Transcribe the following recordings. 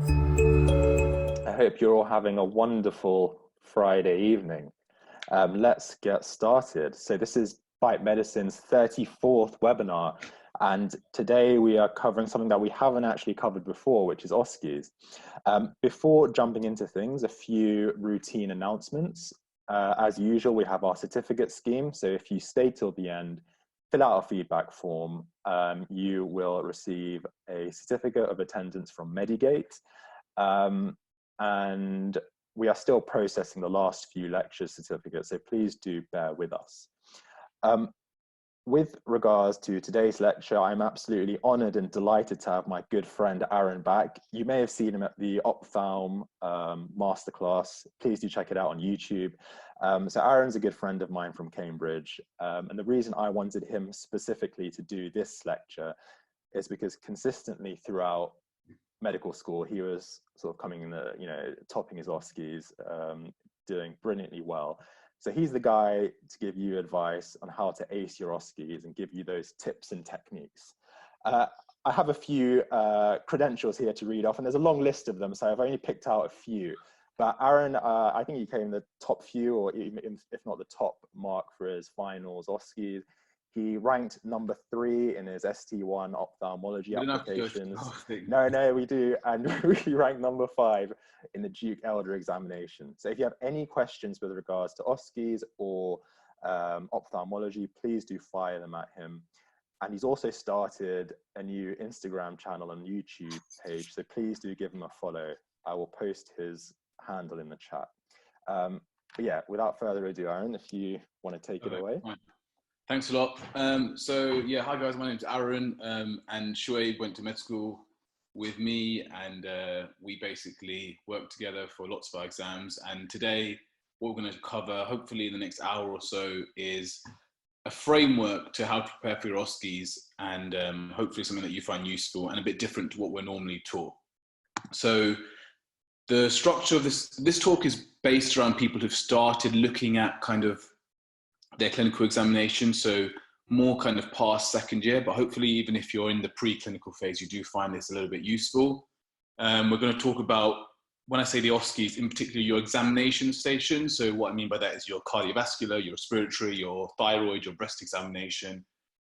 I hope you're all having a wonderful Friday evening. Let's get started. So this is Bite Medicine's 34th webinar, and today we are covering something that we haven't actually covered before, which is OSCEs. Before jumping into things, a few routine announcements. As usual, we have our certificate scheme. So if you stay till the end, fill out a feedback form, you will receive a certificate of attendance from Medigate. And we are still processing the last few lecture certificates, so please do bear with us. With regards to today's lecture, I'm absolutely honored and delighted to have my good friend Aaron back. You may have seen him at the Ophthalm masterclass. Please do check it out on YouTube. So Aaron's a good friend of mine from Cambridge, and the reason I wanted him specifically to do this lecture is because consistently throughout medical school, he was sort of coming in the, topping his OSCEs, doing brilliantly well. So he's the guy to give you advice on how to ace your OSCEs and give you those tips and techniques. I have a few credentials here to read off, and there's a long list of them, so I've only picked out a few. But Aaron, I think he came in the top few, or even if not the top mark for his finals OSCEs. He ranked number 3 in his ST1 ophthalmology applications. No, we do. And we ranked number 5 in the Duke Elder examination. So if you have any questions with regards to OSCEs or ophthalmology, please do fire them at him. And he's also started a new Instagram channel and YouTube page. So please do give him a follow. I will post his handle in the chat. But yeah, without further ado, Aaron, if you want to take it away. Fine. Thanks a lot. So yeah, hi guys, my name's Aaron, and Shoaib went to med school with me, and we basically worked together for lots of our exams. And today, what we're going to cover, hopefully in the next hour or so, is a framework to how to prepare for your OSCEs, and hopefully something that you find useful and a bit different to what we're normally taught. So the structure of this talk is based around people who've started looking at kind of their clinical examination, so more kind of past second year, but hopefully even if you're in the preclinical phase, you do find this a little bit useful. We're going to talk about, when I say the OSCEs, in particular your examination station. So what I mean by that is your cardiovascular, your respiratory, your thyroid, your breast examination,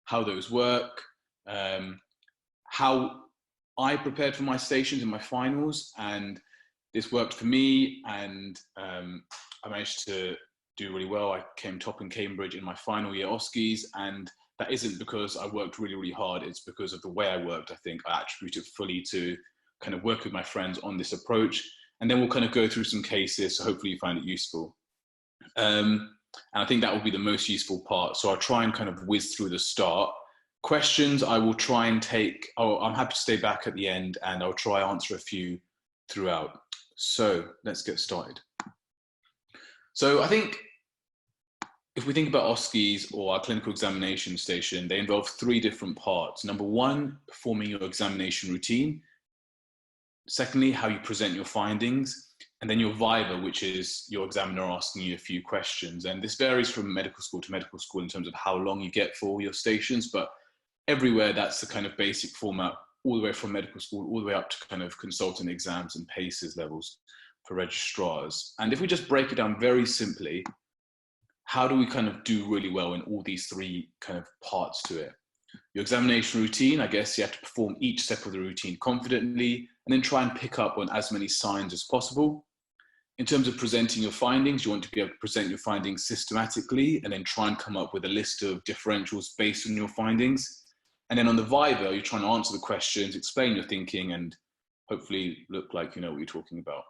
how those work, how I prepared for my stations and my finals, and this worked for me, and I managed to do really well. I came top in Cambridge in my final year OSCEs, and that isn't because I worked really, really hard. It's because of the way I worked. I think I attribute it fully to kind of work with my friends on this approach. And then we'll kind of go through some cases, so hopefully you find it useful. And I think that will be the most useful part. So I'll try and kind of whiz through the start. Questions I will try and take, I'm happy to stay back at the end, and I'll try answer a few throughout. So let's get started. So I think if we think about OSCEs or our clinical examination station, they involve 3 different parts. Number 1, performing your examination routine. Secondly, how you present your findings. And then your viva, which is your examiner asking you a few questions. And this varies from medical school to medical school in terms of how long you get for your stations, but everywhere that's the kind of basic format, all the way from medical school, all the way up to kind of consultant exams and PACES levels for registrars. And if we just break it down very simply, how do we kind of do really well in all these 3 kind of parts to it? Your examination routine, I guess you have to perform each step of the routine confidently, and then try and pick up on as many signs as possible. In terms of presenting your findings, you want to be able to present your findings systematically, and then try and come up with a list of differentials based on your findings. And then on the viva, you're trying to answer the questions, explain your thinking, and hopefully look like you know what you're talking about.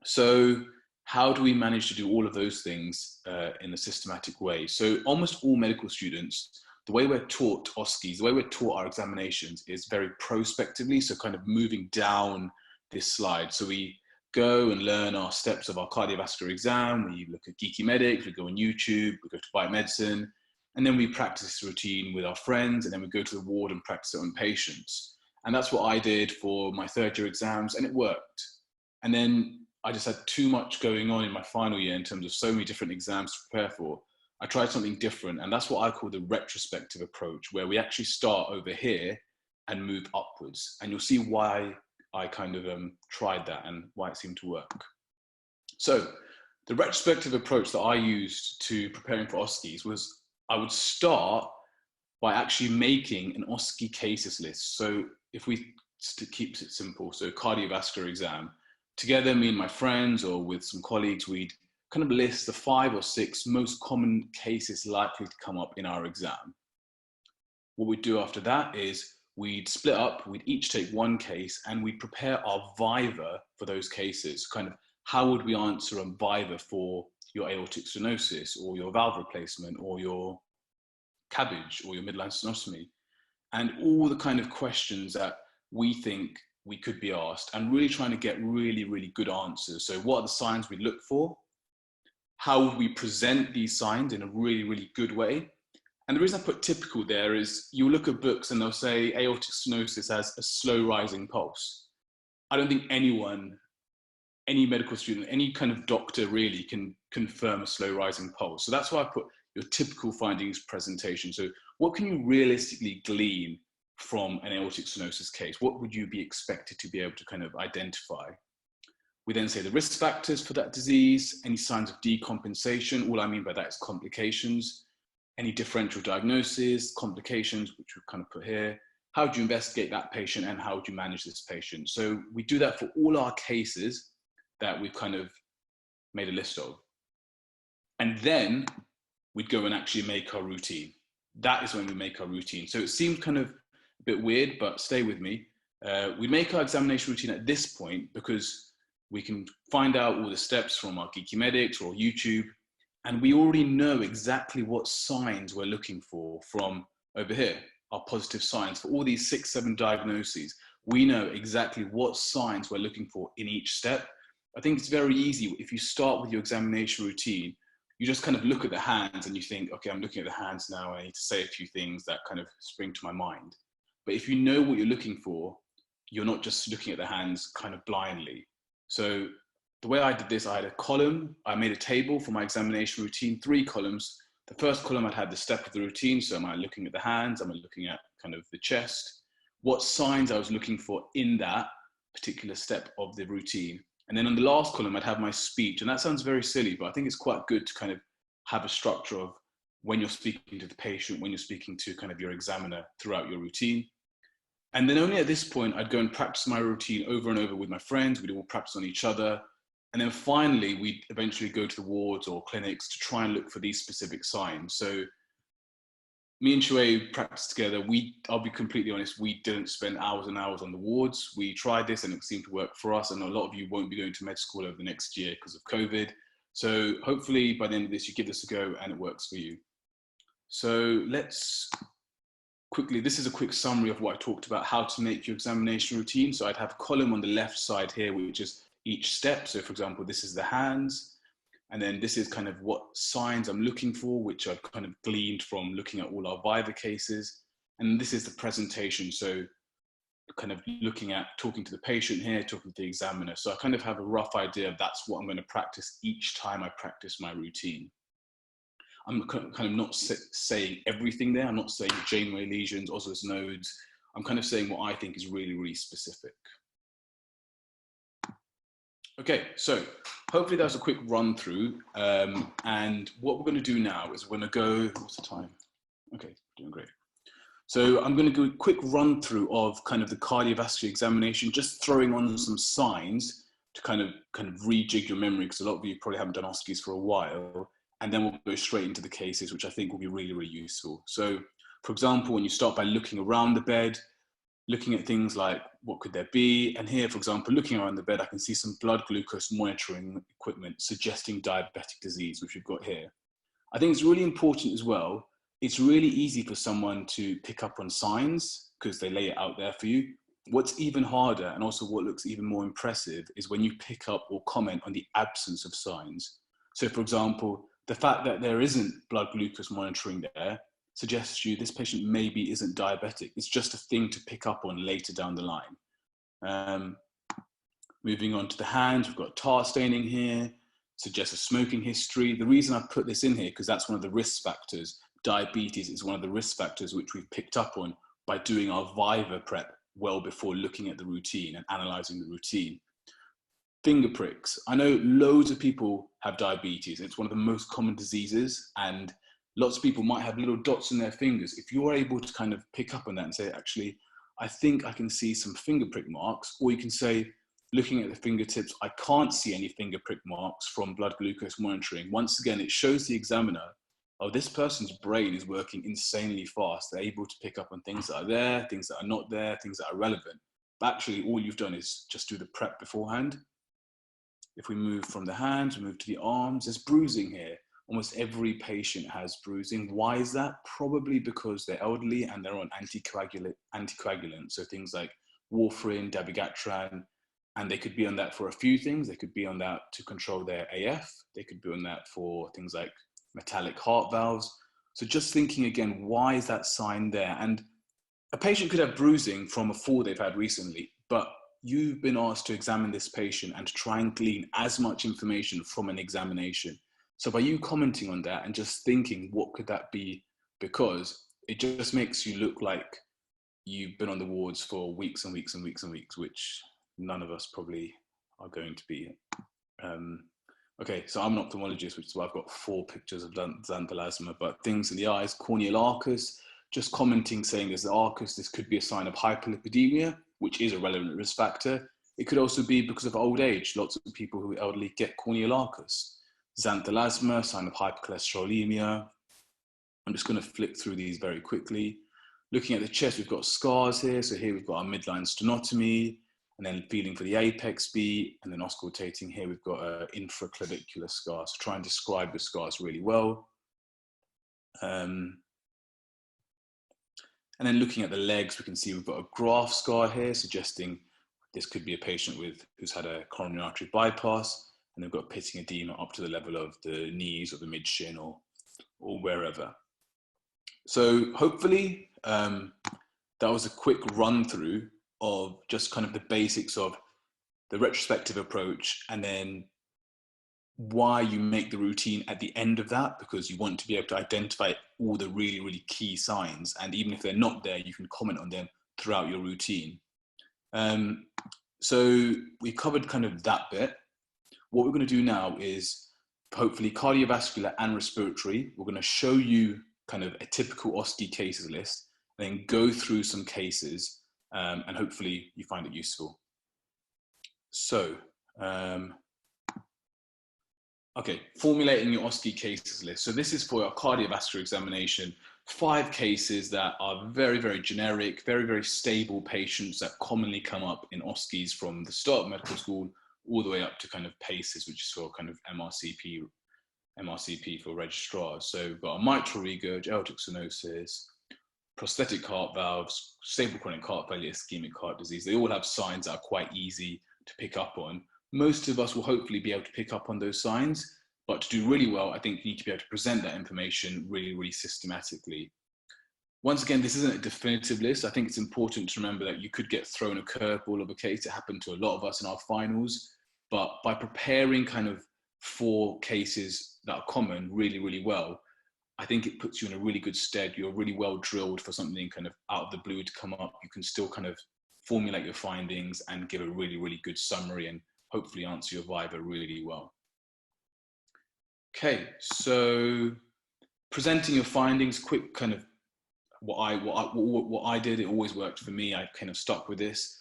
So how do we manage to do all of those things in a systematic way? So almost all medical students, the way we're taught OSCEs, the way we're taught our examinations is very prospectively, so kind of moving down this slide. So we go and learn our steps of our cardiovascular exam, we look at Geeky Medics, we go on YouTube, we go to Bite Medicine, and then we practice this routine with our friends, and then we go to the ward and practice it on patients. And that's what I did for my 3rd year exams, and it worked. And then I just had too much going on in my final year in terms of so many different exams to prepare for. I tried something different, and that's what I call the retrospective approach, where we actually start over here and move upwards. And you'll see why I kind of tried that and why it seemed to work. So the retrospective approach that I used to preparing for OSCEs was I would start by actually making an OSCE cases list. So if we keep it simple, so cardiovascular exam, together, me and my friends or with some colleagues, we'd kind of list the 5 or 6 most common cases likely to come up in our exam. What we'd do after that is we'd split up, we'd each take one case and we'd prepare our viva for those cases. Kind of how would we answer a viva for your aortic stenosis or your valve replacement or your CABG or your midline stenotomy, and all the kind of questions that we think we could be asked, and really trying to get really, really good answers. So what are the signs we look for? How would we present these signs in a really, really good way? And the reason I put typical there is you look at books and they'll say aortic stenosis has a slow rising pulse. I don't think anyone, any medical student, any kind of doctor really can confirm a slow rising pulse. So that's why I put your typical findings presentation. So what can you realistically glean from an aortic stenosis case? What would you be expected to be able to kind of identify? We then say the risk factors for that disease, any signs of decompensation. All I mean by that is complications, any differential diagnoses, complications, which we've kind of put here. How do you investigate that patient and how do you manage this patient? So we do that for all our cases that we've kind of made a list of. And then we'd go and actually make our routine. That is when we make our routine. So it seems kind of a bit weird, but stay with me. We make our examination routine at this point because we can find out all the steps from our Geeky Medics or YouTube, and we already know exactly what signs we're looking for from over here, our positive signs. For all these 6, 7 diagnoses, we know exactly what signs we're looking for in each step. I think it's very easy. If you start with your examination routine, you just kind of look at the hands and you think, okay, I'm looking at the hands now. I need to say a few things that kind of spring to my mind. But if you know what you're looking for, you're not just looking at the hands kind of blindly. So the way I did this, I had a column. I made a table for my examination routine, 3 columns. The first column, I'd had the step of the routine. So am I looking at the hands? Am I looking at kind of the chest? What signs I was looking for in that particular step of the routine. And then on the last column, I'd have my speech. And that sounds very silly, but I think it's quite good to kind of have a structure of when you're speaking to the patient, when you're speaking to kind of your examiner throughout your routine. And then only at this point, I'd go and practice my routine over and over with my friends. We'd all practice on each other. And then finally, we'd eventually go to the wards or clinics to try and look for these specific signs. So me and Shuaib practiced together. I'll be completely honest, we didn't spend hours and hours on the wards. We tried this and it seemed to work for us. And a lot of you won't be going to med school over the next year because of COVID. So hopefully by the end of this, you give this a go and it works for you. So let's quickly, this is a quick summary of what I talked about, how to make your examination routine. So I'd have a column on the left side here, which is each step. So for example, this is the hands. And then this is kind of what signs I'm looking for, which I've kind of gleaned from looking at all our viva cases. And this is the presentation. So kind of looking at talking to the patient here, talking to the examiner. So I kind of have a rough idea of that's what I'm going to practice each time I practice my routine. I'm kind of not saying everything there. I'm not saying Janeway lesions, osseous nodes. I'm kind of saying what I think is really, really specific. Okay, so hopefully that was a quick run through. And what we're going to do now is we're going to go, what's the time? Okay, doing great. So I'm going to do a quick run through of kind of the cardiovascular examination, just throwing on some signs to kind of rejig your memory, because a lot of you probably haven't done OSCEs for a while. And then we'll go straight into the cases, which I think will be really, really useful. So for example, when you start by looking around the bed, looking at things like what could there be? And here, for example, looking around the bed, I can see some blood glucose monitoring equipment suggesting diabetic disease, which we've got here. I think it's really important as well. It's really easy for someone to pick up on signs because they lay it out there for you. What's even harder, and also what looks even more impressive, is when you pick up or comment on the absence of signs. So for example, the fact that there isn't blood glucose monitoring there suggests to you this patient maybe isn't diabetic. It's just a thing to pick up on later down the line. Moving on to the hands, we've got tar staining here, suggests a smoking history. The reason I put this in here, because that's one of the risk factors. Diabetes is one of the risk factors which we've picked up on by doing our viva prep well before looking at the routine and analysing the routine. Finger pricks. I know loads of people have diabetes. It's one of the most common diseases, and lots of people might have little dots in their fingers. If you're able to kind of pick up on that and say, actually, I think I can see some finger prick marks, or you can say, looking at the fingertips, I can't see any finger prick marks from blood glucose monitoring. Once again, it shows the examiner, oh, this person's brain is working insanely fast. They're able to pick up on things that are there, things that are not there, things that are relevant. But actually, all you've done is just do the prep beforehand. If we move from the hands, we move to the arms, there's bruising here. Almost every patient has bruising. Why is that? Probably because they're elderly and they're on anticoagulants. So things like warfarin, dabigatran, and they could be on that for a few things. They could be on that to control their AF. They could be on that for things like metallic heart valves. So just thinking again, why is that sign there? And a patient could have bruising from a fall they've had recently, but you've been asked to examine this patient and to try and glean as much information from an examination. So by you commenting on that and just thinking, what could that be? Because it just makes you look like you've been on the wards for weeks and weeks and weeks and weeks, which none of us probably are going to be. Okay, so I'm an ophthalmologist, which is why I've got 4 pictures of xanthelasma, but things in the eyes, corneal arcus, just commenting saying there's the arcus, this could be a sign of hyperlipidemia, which is a relevant risk factor. It could also be because of old age. Lots of people who are elderly get corneal arcus. Xanthelasma, sign of hypercholesterolemia. I'm just going to flick through these very quickly. Looking at the chest, we've got scars here. So here we've got our midline stenotomy, and then feeling for the apex beat, and then auscultating here, we've got an infraclavicular scar. So try and describe the scars really well. And then looking at the legs, we can see we've got a graft scar here, suggesting this could be a patient who's had a coronary artery bypass, and they've got pitting edema up to the level of the knees or the mid shin or wherever. So hopefully that was a quick run through of just kind of the basics of the retrospective approach, and then why you make the routine at the end of that, because you want to be able to identify all the really, really key signs. And even if they're not there, you can comment on them throughout your routine. So we covered kind of that bit. What we're going to do now is hopefully cardiovascular and respiratory. We're going to show you kind of a typical OSCE cases list, and then go through some cases, and hopefully you find it useful. So, okay, formulating your OSCE cases list. So this is for a cardiovascular examination, 5 cases that are very, very generic, very, very stable patients that commonly come up in OSCEs from the start of medical school all the way up to kind of PACEs, which is for kind of MRCP for registrars. So we've got a mitral regurg, aortic stenosis, prosthetic heart valves, stable chronic heart failure, ischemic heart disease. They all have signs that are quite easy to pick up on. Most of us will hopefully be able to pick up on those signs, but to do really well, I think you need to be able to present that information really, really systematically. Once again, this isn't a definitive list. I think it's important to remember that you could get thrown a curveball of a case. It happened to a lot of us in our finals, but by preparing kind of 4 cases that are common really, really well, I think it puts you in a really good stead. You're really well drilled for something kind of out of the blue to come up. You can still kind of formulate your findings and give a really, really good summary and hopefully answer your viva really well. Okay, so presenting your findings, quick kind of what I did, it always worked for me. I kind of stuck with this.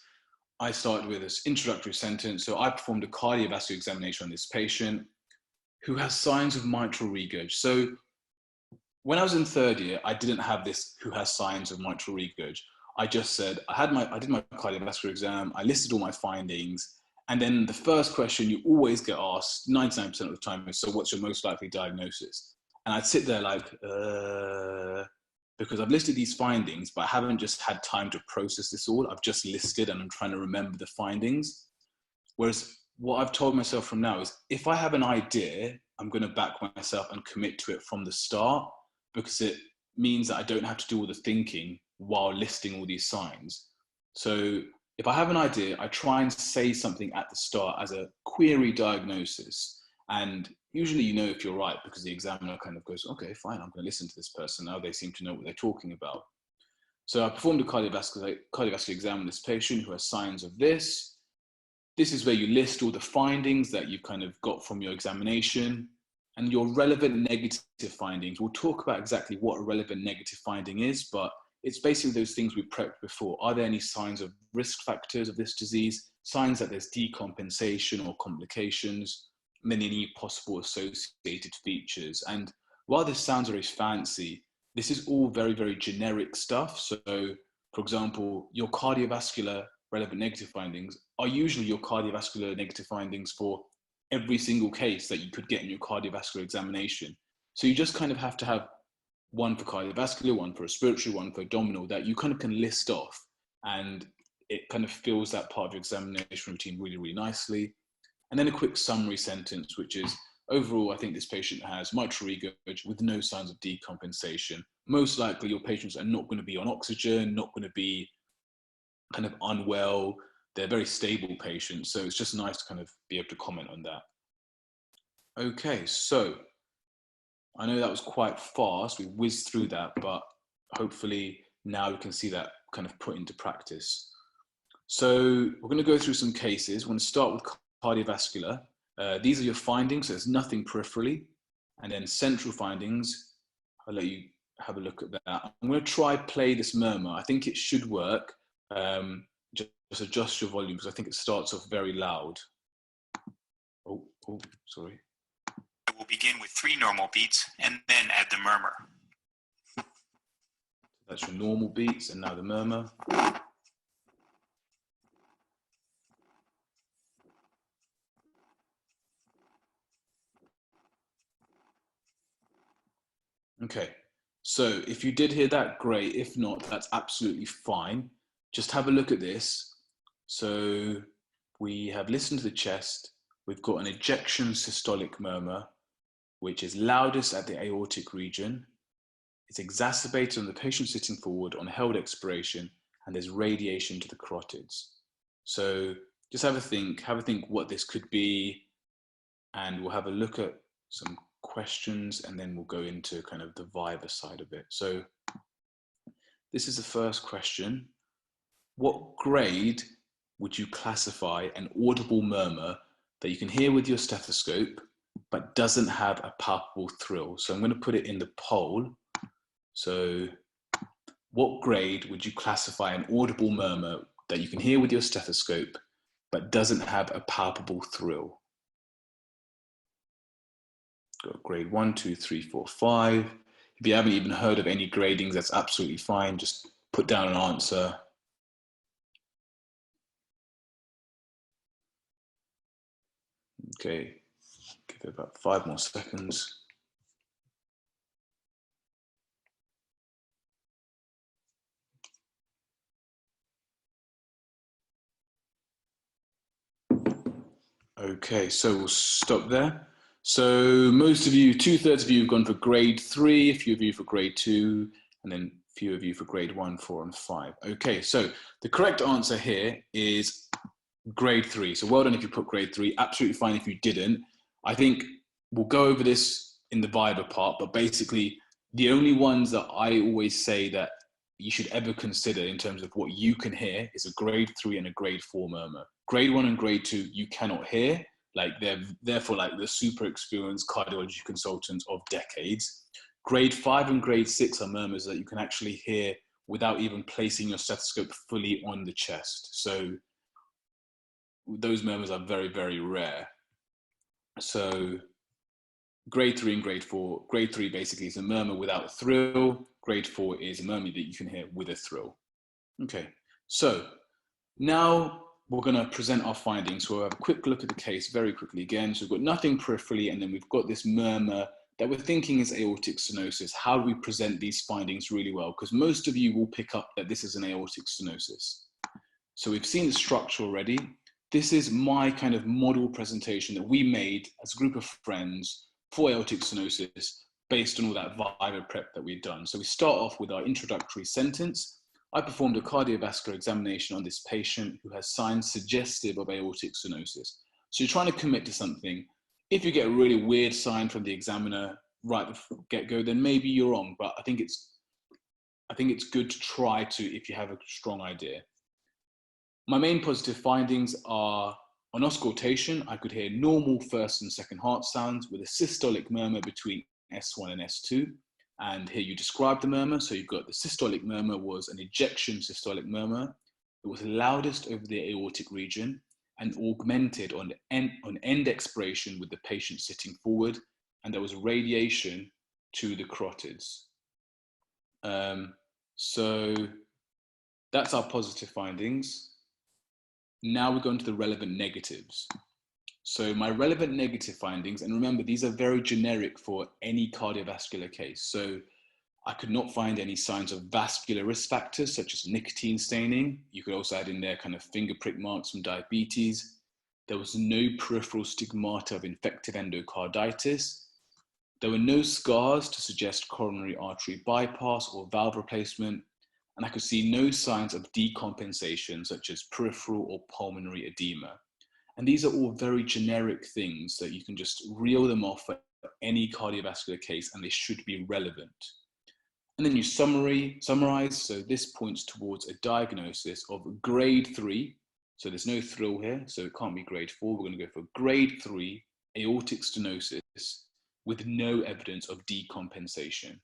I started with this introductory sentence. So I performed a cardiovascular examination on this patient who has signs of mitral regurg. So when I was in 3rd year, I didn't have this who has signs of mitral regurg. I just said, I did my cardiovascular exam. I listed all my findings. And then the first question you always get asked 99% of the time is, so what's your most likely diagnosis? And I'd sit there like, because I've listed these findings, but I haven't just had time to process this all. I've just listed and I'm trying to remember the findings. Whereas what I've told myself from now is, if I have an idea, I'm going to back myself and commit to it from the start, because it means that I don't have to do all the thinking while listing all these signs. So if I have an idea, I try and say something at the start as a query diagnosis. And usually you know if you're right, because the examiner kind of goes, okay, fine, I'm going to listen to this person now. They seem to know what they're talking about. So I performed a cardiovascular exam on this patient who has signs of this. This is where you list all the findings that you've kind of got from your examination and your relevant negative findings. We'll talk about exactly what a relevant negative finding is, but it's basically those things we prepped before. Are there any signs of risk factors of this disease? Signs that there's decompensation or complications, and then any possible associated features. And while this sounds very fancy, this is all very, very generic stuff. So, for example, your cardiovascular relevant negative findings are usually your cardiovascular negative findings for every single case that you could get in your cardiovascular examination. So you just kind of have to have one for cardiovascular, one for respiratory, one for abdominal that you kind of can list off, and it kind of fills that part of your examination routine really, really nicely. And then a quick summary sentence, which is, overall, I think this patient has mitral regurg with no signs of decompensation. Most likely your patients are not going to be on oxygen, not going to be kind of unwell. They're very stable patients. So it's just nice to kind of be able to comment on that. Okay, so I know that was quite fast. We whizzed through that, but hopefully now we can see that kind of put into practice. So we're going to go through some cases. We're going to start with cardiovascular. These are your findings. So there's nothing peripherally. And then central findings, I'll let you have a look at that. I'm going to try play this murmur. I think it should work. Just adjust your volume because I think it starts off very loud. Oh, sorry. We'll begin with 3 normal beats and then add the murmur. That's your normal beats and now the murmur. Okay, so if you did hear that, great. If not, that's absolutely fine. Just have a look at this. So we have listened to the chest. We've got an ejection systolic murmur, which is loudest at the aortic region. It's exacerbated on the patient sitting forward on held expiration, and there's radiation to the carotids. So just have a think what this could be, and we'll have a look at some questions, and then we'll go into kind of the viva side of it. So this is the first question. What grade would you classify an audible murmur that you can hear with your stethoscope, but doesn't have a palpable thrill? So I'm going to put it in the poll. So what grade would you classify an audible murmur that you can hear with your stethoscope, but doesn't have a palpable thrill? Got grade 1, 2, 3, 4, 5. If you haven't even heard of any gradings, that's absolutely fine. Just put down an answer. Okay, give it about 5 more seconds. Okay, so we'll stop there. So most of you, 2/3 of you have gone for grade 3, a few of you for grade 2, and then a few of you for grade 1, 4, and 5. Okay, so the correct answer here is grade 3. So well done if you put grade 3, absolutely fine if you didn't. I think we'll go over this in the viva part, but basically the only ones that I always say that you should ever consider in terms of what you can hear is a grade 3 and a grade 4 murmur. Grade 1 and grade 2 you cannot hear, like they're therefore like the super experienced cardiology consultants of decades. Grade 5 and grade 6 are murmurs that you can actually hear without even placing your stethoscope fully on the chest. So those murmurs are very, very rare. So grade 3 and grade 4, grade 3 basically is a murmur without a thrill. Grade 4 is a murmur that you can hear with a thrill. Okay, so now we're going to present our findings. So we'll have a quick look at the case very quickly again. So we've got nothing peripherally, and then we've got this murmur that we're thinking is aortic stenosis. How do we present these findings really well? Because most of you will pick up that this is an aortic stenosis. So we've seen the structure already. This is my kind of model presentation that we made as a group of friends for aortic stenosis based on all that viva prep that we've done. So we start off with our introductory sentence. I performed a cardiovascular examination on this patient who has signs suggestive of aortic stenosis. So you're trying to commit to something. If you get a really weird sign from the examiner right at the get-go, then maybe you're wrong. But I think it's I think it's good to try to, if you have a strong idea. My main positive findings are on auscultation, I could hear normal first and second heart sounds with a systolic murmur between S1 and S2. And here you describe the murmur. So you've got the systolic murmur was an ejection systolic murmur. It was loudest over the aortic region and augmented on end expiration with the patient sitting forward. And there was radiation to the carotids. So that's our positive findings. Now we're going to the relevant negatives. So my relevant negative findings, and remember, these are very generic for any cardiovascular case. So I could not find any signs of vascular risk factors, such as nicotine staining. You could also add in there kind of finger prick marks from diabetes. There was no peripheral stigmata of infective endocarditis. There were no scars to suggest coronary artery bypass or valve replacement. And I could see no signs of decompensation, such as peripheral or pulmonary edema. And these are all very generic things that you can just reel them off for any cardiovascular case, and they should be relevant. And then you summarize. So this points towards a diagnosis of grade 3. So there's no thrill here, so it can't be grade 4. We're going to go for grade 3 aortic stenosis with no evidence of decompensation.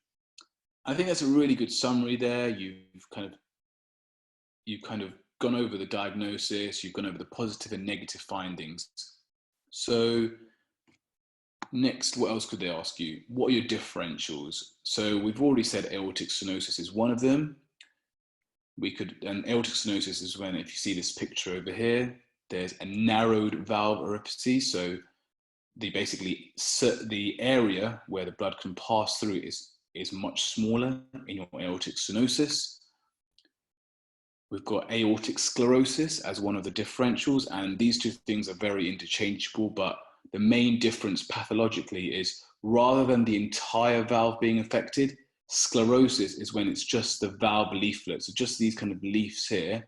I think that's a really good summary there. You've kind of gone over the diagnosis, you've gone over the positive and negative findings. So next, what else could they ask you? What are your differentials? So we've already said aortic stenosis is one of them. And aortic stenosis is when, if you see this picture over here, there's a narrowed valve orifice. So the area where the blood can pass through is much smaller in your aortic stenosis. We've got aortic sclerosis as one of the differentials, and these two things are very interchangeable, but the main difference pathologically is rather than the entire valve being affected, sclerosis is when it's just the valve leaflets, so just these kind of leaves here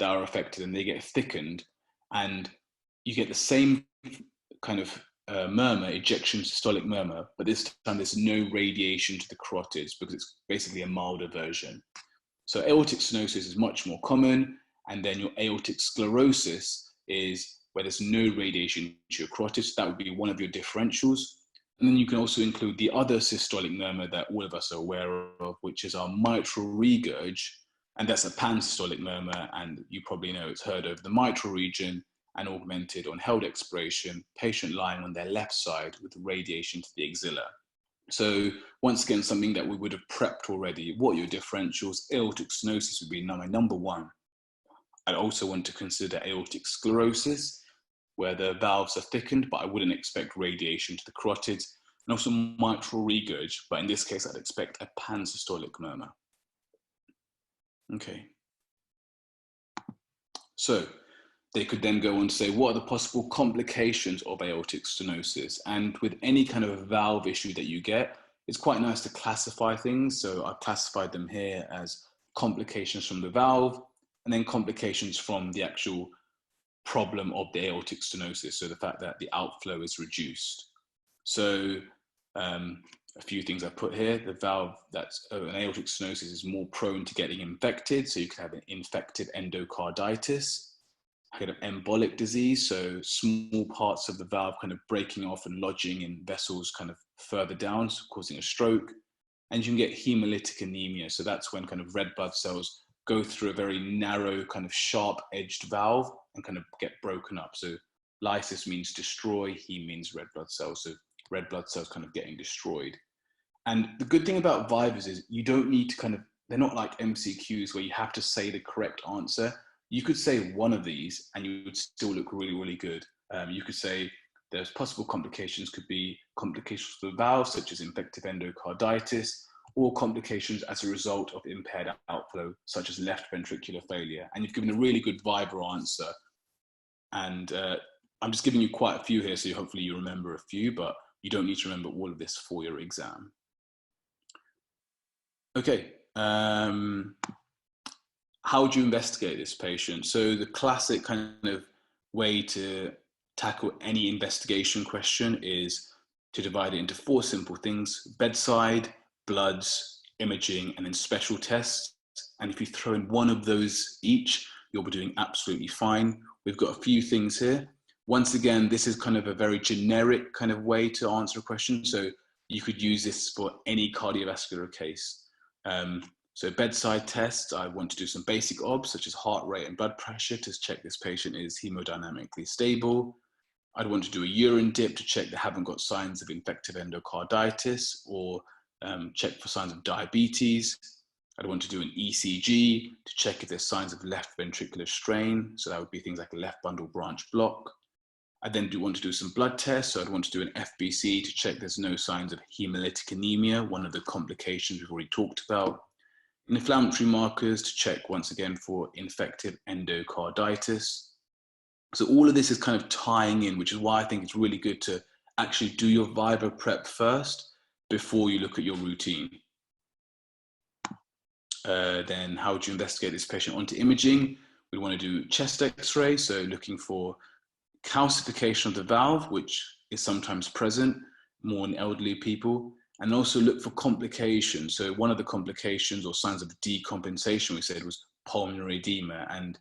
that are affected, and they get thickened, and you get the same kind of murmur, ejection systolic murmur, but this time there's no radiation to the carotids because it's basically a milder version. So aortic stenosis is much more common, and then your aortic sclerosis is where there's no radiation to your carotids. So that would be one of your differentials. And then you can also include the other systolic murmur that all of us are aware of, which is our mitral regurg, and that's a pansystolic murmur, and you probably know it's heard of the mitral region and augmented on held expiration, patient lying on their left side with radiation to the axilla. So once again, something that we would have prepped already. What are your differentials? Aortic stenosis would be number one. I'd also want to consider aortic sclerosis, where the valves are thickened, but I wouldn't expect radiation to the carotids. And also mitral regurg, but in this case, I'd expect a pansystolic murmur. Okay. So they could then go on to say, what are the possible complications of aortic stenosis? And with any kind of valve issue that you get, it's quite nice to classify things. So I've classified them here as complications from the valve, and then complications from the actual problem of the aortic stenosis. So the fact that the outflow is reduced. So a few things I put here. The valve that's an aortic stenosis is more prone to getting infected. So you could have an infective endocarditis, kind of embolic disease, so small parts of the valve kind of breaking off and lodging in vessels kind of further down, so causing a stroke. And you can get hemolytic anemia. So that's when kind of red blood cells go through a very narrow kind of sharp edged valve and kind of get broken up. So lysis means destroy, heme means red blood cells. So red blood cells kind of getting destroyed. And the good thing about vivas is you don't need to they're not like MCQs where you have to say the correct answer. You could say one of these and you would still look really, really good. You could say there's possible complications, could be complications of the valve, such as infective endocarditis, or complications as a result of impaired outflow, such as left ventricular failure. And you've given a really good viva answer. And I'm just giving you quite a few here, so hopefully you remember a few, but you don't need to remember all of this for your exam. Okay. How would you investigate this patient? So the classic kind of way to tackle any investigation question is to divide it into 4 simple things: bedside, bloods, imaging, and then special tests. And if you throw in one of those each, you'll be doing absolutely fine. We've got a few things here. Once again, this is kind of a very generic kind of way to answer a question. So you could use this for any cardiovascular case. So bedside tests, I want to do some basic obs, such as heart rate and blood pressure to check this patient is hemodynamically stable. I'd want to do a urine dip to check they haven't got signs of infective endocarditis or check for signs of diabetes. I'd want to do an ECG to check if there's signs of left ventricular strain. So that would be things like a left bundle branch block. I then want to do some blood tests. So I'd want to do an FBC to check there's no signs of hemolytic anemia, one of the complications we've already talked about. Inflammatory markers to check once again for infective endocarditis. So all of this is kind of tying in, which is why I think it's really good to actually do your viva prep first before you look at your routine. Then how would you investigate this patient onto imaging? We want to do chest x-ray, so looking for calcification of the valve, which is sometimes present more in elderly people, and also look for complications. So one of the complications or signs of decompensation we said was pulmonary edema, and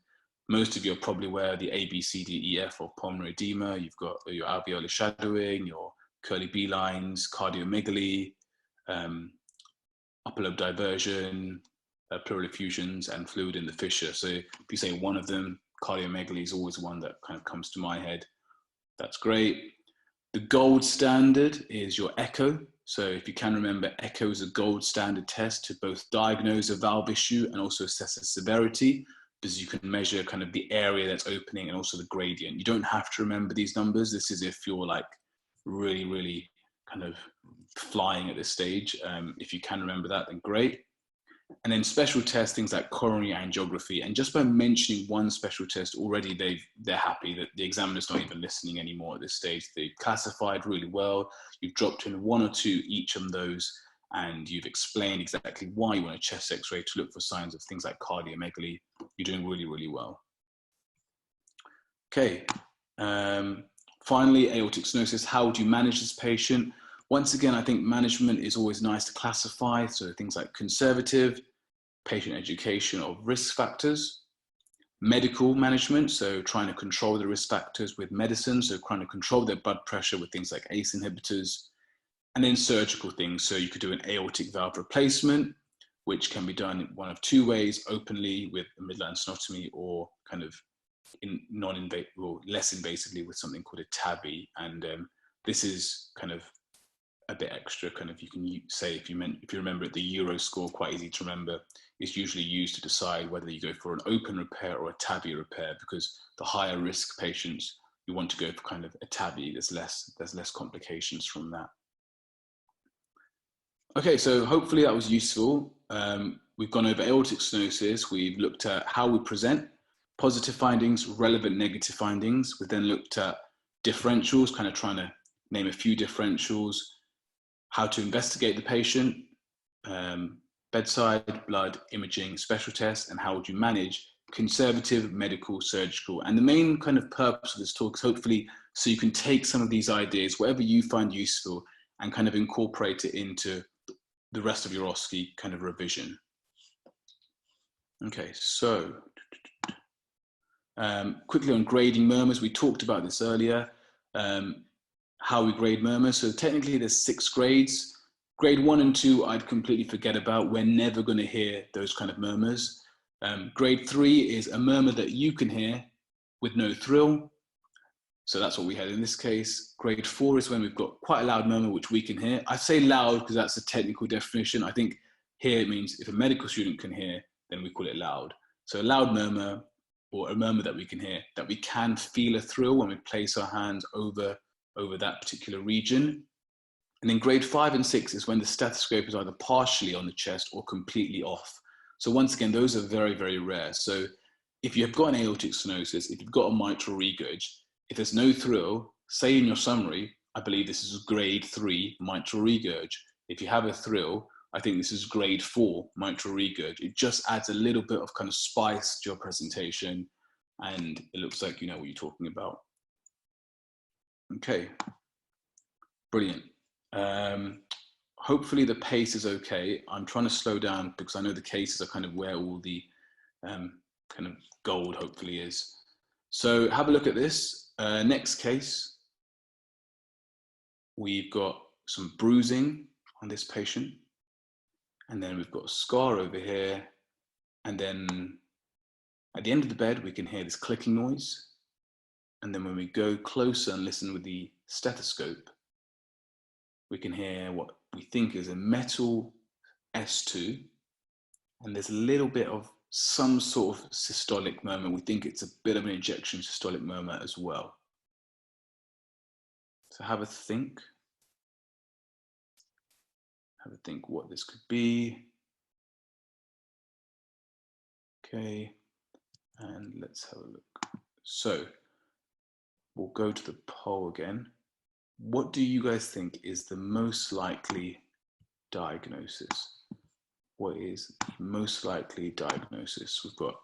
most of you are probably aware of the A, B, C, D, E, F of pulmonary edema. You've got your alveolar shadowing, your curly B lines, cardiomegaly, upper lobe diversion, pleural effusions, and fluid in the fissure. So if you say one of them, cardiomegaly is always one that kind of comes to my head. That's great. The gold standard is your echo. So if you can remember, echo is a gold standard test to both diagnose a valve issue and also assess the severity, because you can measure kind of the area that's opening and also the gradient. You don't have to remember these numbers. This is if you're like really, really kind of flying at this stage. If you can remember that, then great. And then special tests, things like coronary angiography. And just by mentioning one special test already, they're happy that the examiner's not even listening anymore at this stage. They've classified really well. You've dropped in one or two each of those, and you've explained exactly why you want a chest x-ray to look for signs of things like cardiomegaly. You're doing really, really well. Okay. Finally, aortic stenosis. How would you manage this patient? Once again, I think management is always nice to classify. So things like conservative, patient education of risk factors, medical management, so trying to control the risk factors with medicine, so trying to control their blood pressure with things like ACE inhibitors, and then surgical things. So you could do an aortic valve replacement, which can be done in one of two ways, openly with a midline stenotomy, or kind of in non-invasive or less invasively with something called a TAVI. And this is kind of a bit extra, kind of, you can say, if you remember it, the Euro score, quite easy to remember, is usually used to decide whether you go for an open repair or a TAVI repair, because the higher risk patients, you want to go for kind of a TAVI. There's less complications from that. Okay, so hopefully that was useful. We've gone over aortic stenosis. We've looked at how we present, positive findings, relevant negative findings. We've then looked at differentials, kind of trying to name a few differentials, how to investigate the patient, bedside, blood, imaging, special tests, and how would you manage conservative, medical, surgical. And the main kind of purpose of this talk is hopefully so you can take some of these ideas, whatever you find useful, and kind of incorporate it into the rest of your OSCE kind of revision. Okay, so quickly on grading murmurs, we talked about this earlier. How we grade murmurs. So technically there's 6 grades. Grade 1 and 2, I'd completely forget about. We're never going to hear those kind of murmurs. Grade 3 is a murmur that you can hear with no thrill. So that's what we had in this case. Grade 4 is when we've got quite a loud murmur, which we can hear. I say loud because that's a technical definition. I think here it means if a medical student can hear, then we call it loud. So a loud murmur, or a murmur that we can hear, that we can feel a thrill when we place our hands over that particular region. And then grade 5 and 6 is when the stethoscope is either partially on the chest or completely off. So once again, those are very, very rare. So if you've got an aortic stenosis, if you've got a mitral regurg, if there's no thrill, say in your summary, I believe this is grade 3 mitral regurg. If you have a thrill, I think this is grade 4 mitral regurg. It just adds a little bit of kind of spice to your presentation, and it looks like you know what you're talking about. Okay, brilliant. hopefully the pace is okay. I'm trying to slow down because I know the cases are kind of where all the kind of gold hopefully is. So have a look at this. Next case, we've got some bruising on this patient. And then we've got a scar over here. And then at the end of the bed, we can hear this clicking noise. And then when we go closer and listen with the stethoscope, we can hear what we think is a metal S2. And there's a little bit of some sort of systolic murmur. We think it's a bit of an ejection systolic murmur as well. So have a think. Have a think what this could be. Okay, and let's have a look. So we'll go to the poll again. What do you guys think is the most likely diagnosis? What is the most likely diagnosis? We've got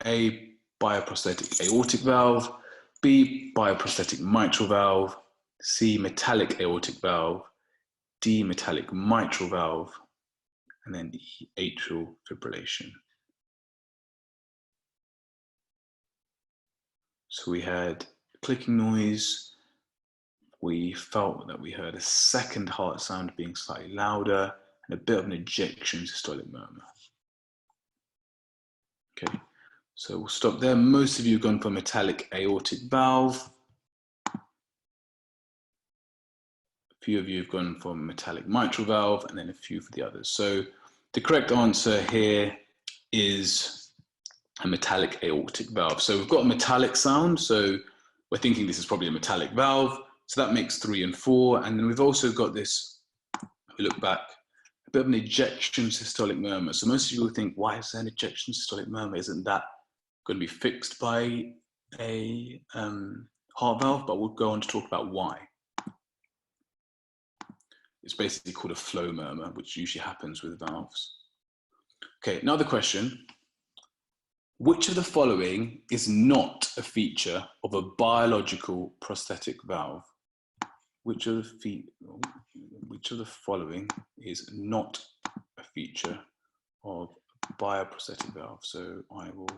A, bioprosthetic aortic valve, B, bioprosthetic mitral valve, C, metallic aortic valve, D, metallic mitral valve, and then E, atrial fibrillation. So we had clicking noise. We felt that we heard a second heart sound being slightly louder and a bit of an ejection systolic murmur. Okay, so we'll stop there. Most of you have gone for metallic aortic valve. A few of you have gone for metallic mitral valve, and then a few for the others. So the correct answer here is a metallic aortic valve. So we've got a metallic sound, so we're thinking this is probably a metallic valve. So that makes 3 and 4. And then we've also got this, if we look back, a bit of an ejection systolic murmur. So most of you will think, why is there an ejection systolic murmur? Isn't that going to be fixed by a heart valve? But we'll go on to talk about why. It's basically called a flow murmur, which usually happens with valves. Okay, another question. Which of the following is not a feature of a biological prosthetic valve? Which of the following is not a feature of a bioprosthetic valve? So I will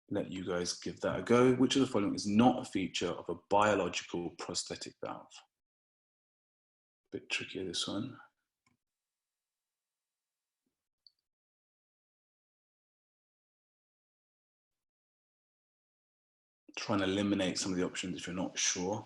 let you guys give that a go. Which of the following is not a feature of a biological prosthetic valve? A bit trickier, this one. Try and eliminate some of the options if you're not sure.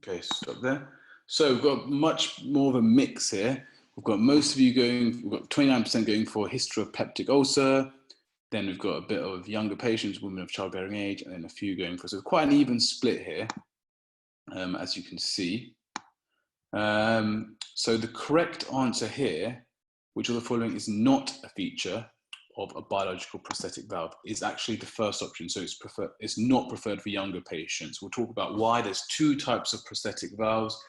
Okay, stop there. So we've got much more of a mix here. We've got most of you going, we've got 29% going for history of peptic ulcer. Then we've got a bit of younger patients, women of childbearing age, and then a few going for, so quite an even split here, as you can see. So the correct answer here, which of the following is not a feature of a biological prosthetic valve, is actually the first option. So it's not preferred for younger patients. We'll talk about why. There's 2 types of prosthetic valves,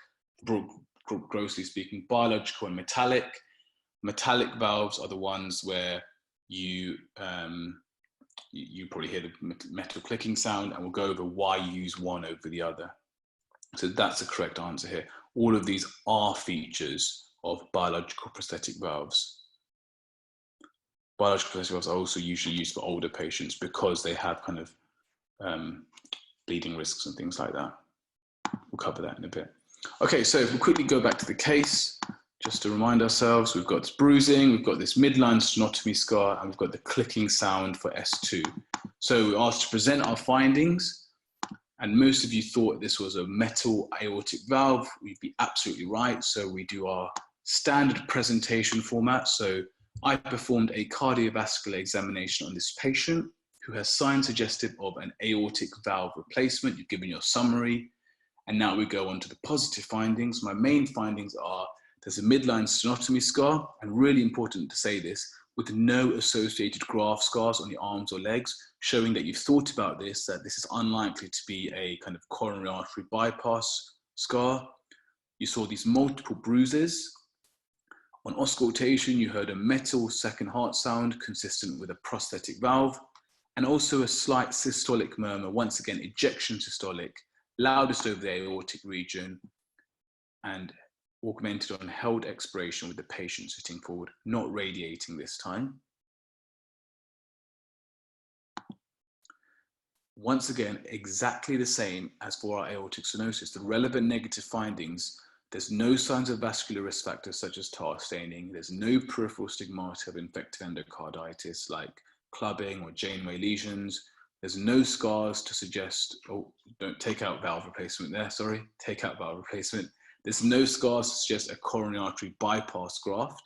grossly speaking, biological and metallic. Metallic valves are the ones where you probably hear the metal clicking sound, and we'll go over why you use one over the other. So that's the correct answer here. All of these are features of biological prosthetic valves. Biological prosthetic valves are also usually used for older patients because they have kind of bleeding risks and things like that. We'll cover that in a bit. Okay, so if we quickly go back to the case, just to remind ourselves, we've got this bruising, we've got this midline sternotomy scar, and we've got the clicking sound for S2. So we're asked to present our findings, and most of you thought this was a metal aortic valve. We'd be absolutely right. So we do our standard presentation format. So I performed a cardiovascular examination on this patient who has signs suggestive of an aortic valve replacement. You've given your summary. And now we go on to the positive findings. My main findings are there's a midline stenotomy scar, and really important to say this, with no associated graft scars on the arms or legs, showing that you've thought about this, that this is unlikely to be a kind of coronary artery bypass scar. You saw these multiple bruises. On auscultation, you heard a metal second heart sound consistent with a prosthetic valve, and also a slight systolic murmur, once again, ejection systolic, loudest over the aortic region, and augmented on held expiration with the patient sitting forward, not radiating this time. Once again, exactly the same as for our aortic stenosis. The relevant negative findings: there's no signs of vascular risk factors such as tar staining. There's no peripheral stigmata of infective endocarditis like clubbing or Janeway lesions. There's no scars to suggest, oh, don't take out valve replacement there, sorry, take out valve replacement. There's no scars to suggest a coronary artery bypass graft,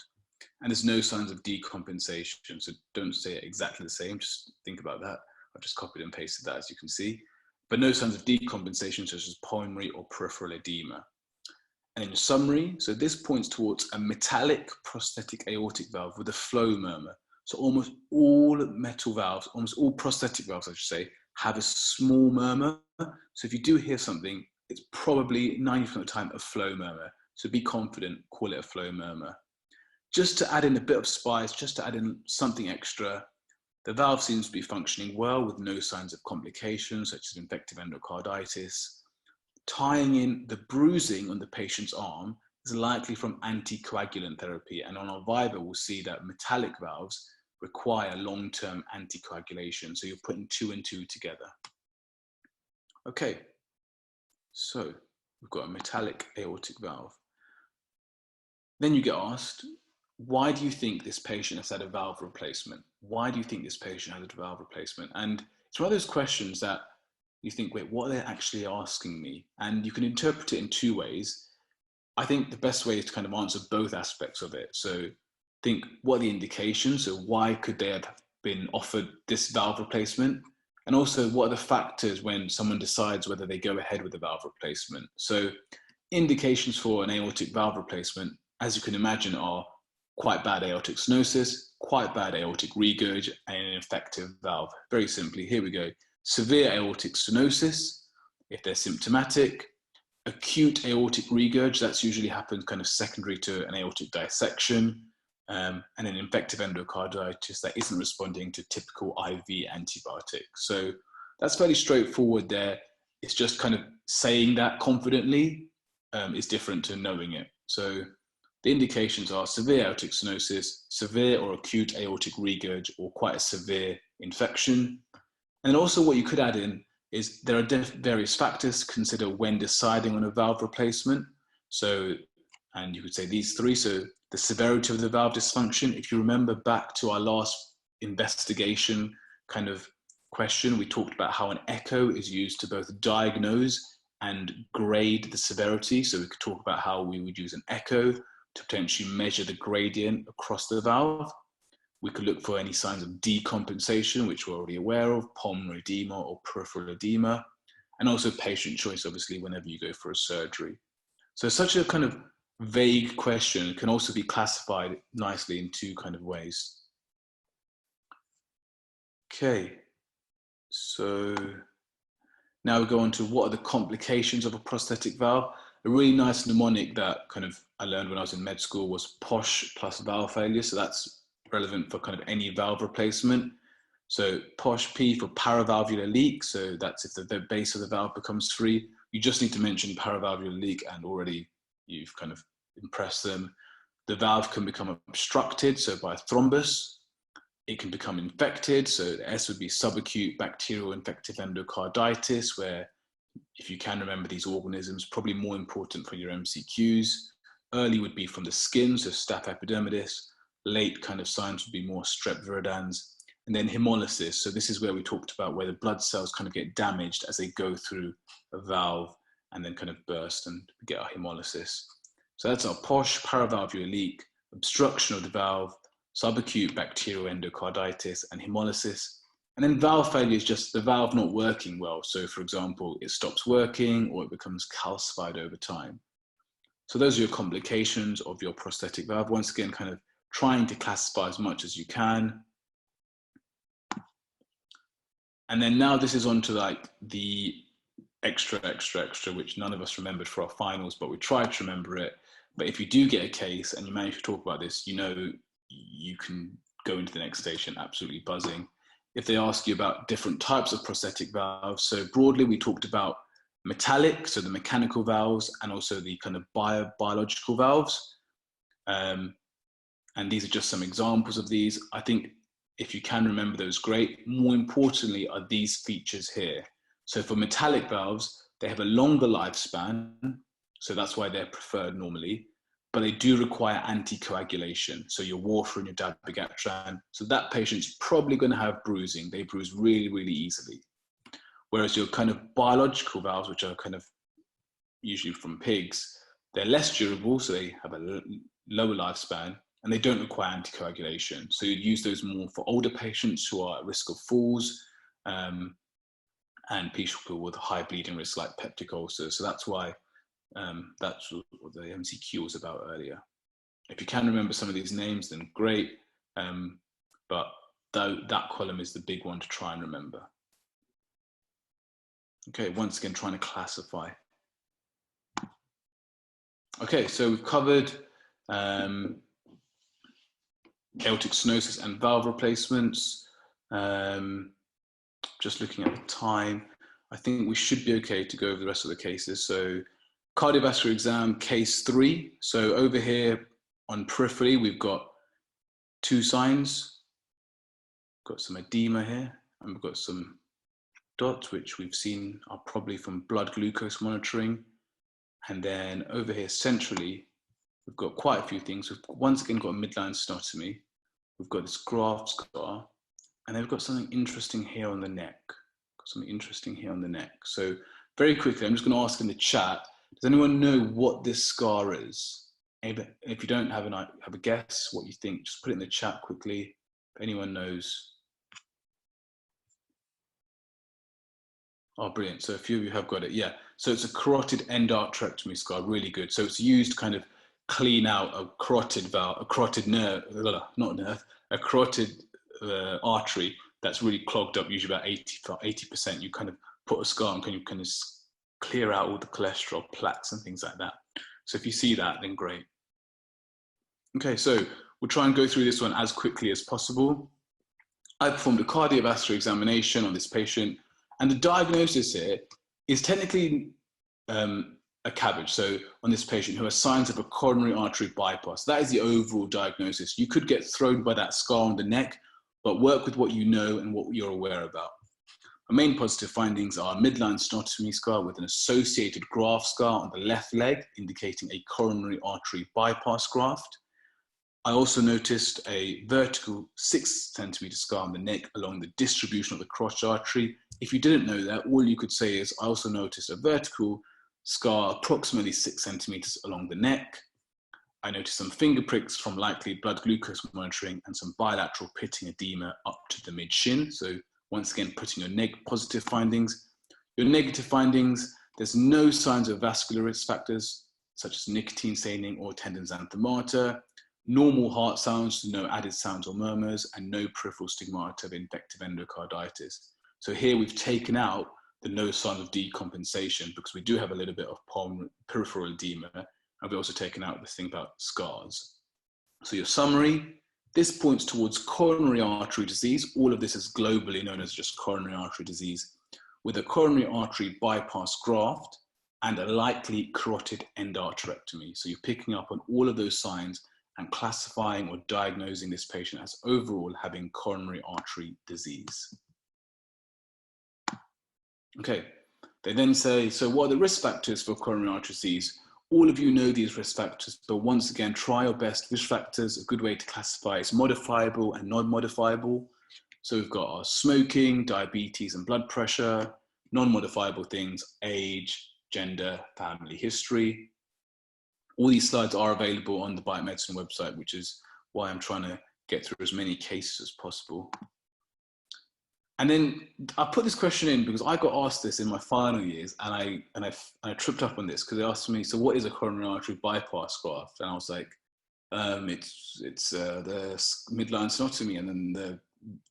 and there's no signs of decompensation. So don't say it exactly the same, just think about that. I've just copied and pasted that, as you can see, but no signs of decompensation such as pulmonary or peripheral edema. And in summary, so this points towards a metallic prosthetic aortic valve with a flow murmur. So almost all metal valves, almost all prosthetic valves, I should say, have a small murmur. So if you do hear something, it's probably 90% of the time a flow murmur. So be confident, call it a flow murmur. Just to add in a bit of spice, just to add in something extra, the valve seems to be functioning well with no signs of complications such as infective endocarditis. Tying in the bruising on the patient's arm is likely from anticoagulant therapy, and on our Viva we'll see that metallic valves require long-term anticoagulation, so you're putting 2 and 2 together. Okay, so we've got a metallic aortic valve. Then you get asked, why do you think this patient has had a valve replacement? Why do you think this patient had a valve replacement? And it's one of those questions that you think, wait, what are they actually asking me? And you can interpret it in 2 ways. I think the best way is to kind of answer both aspects of it. So think, what are the indications? So why could they have been offered this valve replacement? And also, what are the factors when someone decides whether they go ahead with the valve replacement? So indications for an aortic valve replacement, as you can imagine, are quite bad aortic stenosis, quite bad aortic regurg, and an infective valve. Very simply, here we go. Severe aortic stenosis, if they're symptomatic. Acute aortic regurg, that's usually happens kind of secondary to an aortic dissection. And an infective endocarditis that isn't responding to typical IV antibiotics. So that's fairly straightforward there. It's just kind of saying that confidently is different to knowing it. So the indications are severe aortic stenosis, severe or acute aortic regurg, or quite a severe infection. And also what you could add in is there are various factors to consider when deciding on a valve replacement. So, and you could say these 3. So the severity of the valve dysfunction. If you remember back to our last investigation kind of question, we talked about how an echo is used to both diagnose and grade the severity. So we could talk about how we would use an echo to potentially measure the gradient across the valve. We could look for any signs of decompensation, which we're already aware of, pulmonary edema or peripheral edema, and also patient choice, obviously, whenever you go for a surgery. So such a kind of vague question can also be classified nicely in 2 kind of ways. Okay, so now we go on to what are the complications of a prosthetic valve. A really nice mnemonic that kind of I learned when I was in med school was POSH plus valve failure. So that's relevant for kind of any valve replacement. So POSH, P for paravalvular leak. So that's if the base of the valve becomes free. You just need to mention paravalvular leak and already you've kind of impressed them. The valve can become obstructed, so by thrombus. It can become infected, so the S would be subacute bacterial infective endocarditis, where if you can remember these organisms, probably more important for your MCQs. Early would be from the skin, so staph epidermidis. Late kind of signs would be more strep viridans. And then hemolysis, so this is where we talked about where the blood cells kind of get damaged as they go through a valve and then kind of burst and get our hemolysis. So that's our POSH, paravalvular leak, obstruction of the valve, subacute bacterial endocarditis, and hemolysis. And then valve failure is just the valve not working well. So for example, it stops working or it becomes calcified over time. So those are your complications of your prosthetic valve. Once again, kind of trying to classify as much as you can. And then now this is on to like the extra, which none of us remembered for our finals, but we tried to remember it. But if you do get a case and you manage to talk about this, you know you can go into the next station absolutely buzzing. If they ask you about different types of prosthetic valves, so broadly we talked about metallic, so the mechanical valves, and also the kind of biological valves. And these are just some examples of these. I think if you can remember those, great. More importantly are these features here. So for metallic valves, they have a longer lifespan, so that's why they're preferred normally, but they do require anticoagulation. So your warfarin, your dabigatran, so that patient's probably going to have bruising. They bruise really, really easily. Whereas your kind of biological valves, which are kind of usually from pigs, they're less durable, so they have a lower lifespan, and they don't require anticoagulation. So you'd use those more for older patients who are at risk of falls, and people with high bleeding risk like peptic ulcers. So that's why that's what the MCQ was about earlier. If you can remember some of these names, then great. But that column is the big one to try and remember. Okay, once again, trying to classify. Okay, so we've covered aortic stenosis and valve replacements. Just looking at the time, I think we should be okay to go over the rest of the cases. So cardiovascular exam, case 3. So over here on periphery, we've got 2 signs. We've got some edema here, and we've got some dots, which we've seen are probably from blood glucose monitoring. And then over here centrally, we've got quite a few things. We've once again got a midline stenotomy. We've got this graft scar, and then we've got something interesting here on the neck. So very quickly, I'm just going to ask in the chat, does anyone know what this scar is? If you don't have a guess what you think, just put it in the chat quickly. If anyone knows. Oh, brilliant. So a few of you have got it. Yeah. So it's a carotid endarterectomy scar. Really good. So it's used to kind of clean out a carotid valve, a carotid nerve, not nerve, a carotid artery that's really clogged up, usually about 80%. You kind of put a scar and you kind of clear out all the cholesterol, plaques and things like that. So if you see that, then great. Okay, so we'll try and go through this one as quickly as possible. I performed a cardiovascular examination on this patient, and the diagnosis here is technically a CABG. So on this patient who has signs of a coronary artery bypass, that is the overall diagnosis. You could get thrown by that scar on the neck, but work with what you know and what you're aware about. Our main positive findings are midline stenotomy scar with an associated graft scar on the left leg, indicating a coronary artery bypass graft. I also noticed a vertical 6 centimeter scar on the neck along the distribution of the crotch artery. If you didn't know that, all you could say is I also noticed a vertical scar approximately 6 centimeters along the neck. I noticed some finger pricks from likely blood glucose monitoring and some bilateral pitting edema up to the mid-shin. So once again, putting your positive findings. Your negative findings, there's no signs of vascular risk factors, such as nicotine staining or tendon xanthomata, normal heart sounds, no added sounds or murmurs, and no peripheral stigmata of infective endocarditis. So here we've taken out the no signs of decompensation because we do have a little bit of peripheral edema, and we've also taken out this thing about scars. So your summary, this points towards coronary artery disease. All of this is globally known as just coronary artery disease, with a coronary artery bypass graft and a likely carotid endarterectomy. So you're picking up on all of those signs and classifying or diagnosing this patient as overall having coronary artery disease. Okay, they then say, so what are the risk factors for coronary artery disease? All of you know these risk factors, but once again, try your best. Risk factors, a good way to classify is modifiable and non-modifiable. So we've got our smoking, diabetes and blood pressure, non-modifiable things, age, gender, family history. All these slides are available on the Biomedicine website, which is why I'm trying to get through as many cases as possible. And then I put this question in because I got asked this in my final years, and I tripped up on this because they asked me, so what is a coronary artery bypass graft? And I was like, it's the midline stenotomy and then the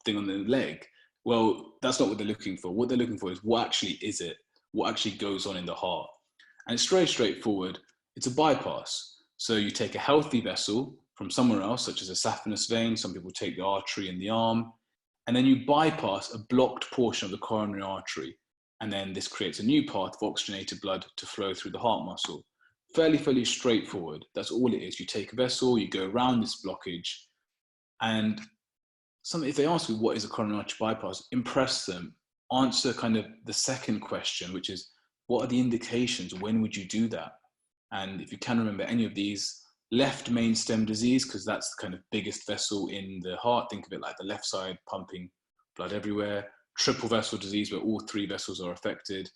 thing on the leg. Well, that's not what they're looking for. What they're looking for is what actually is it? What actually goes on in the heart? And it's very straightforward. It's a bypass. So you take a healthy vessel from somewhere else, such as a saphenous vein. Some people take the artery in the arm, and then you bypass a blocked portion of the coronary artery. And then this creates a new path of oxygenated blood to flow through the heart muscle. Fairly straightforward. That's all it is. You take a vessel, you go around this blockage, and if they ask you what is a coronary artery bypass, impress them. Answer kind of the second question, which is, what are the indications? When would you do that? And if you can remember any of these, left main stem disease, because that's the kind of biggest vessel in the heart. Think of it like the left side pumping blood everywhere. Triple vessel disease, where all three vessels are affected.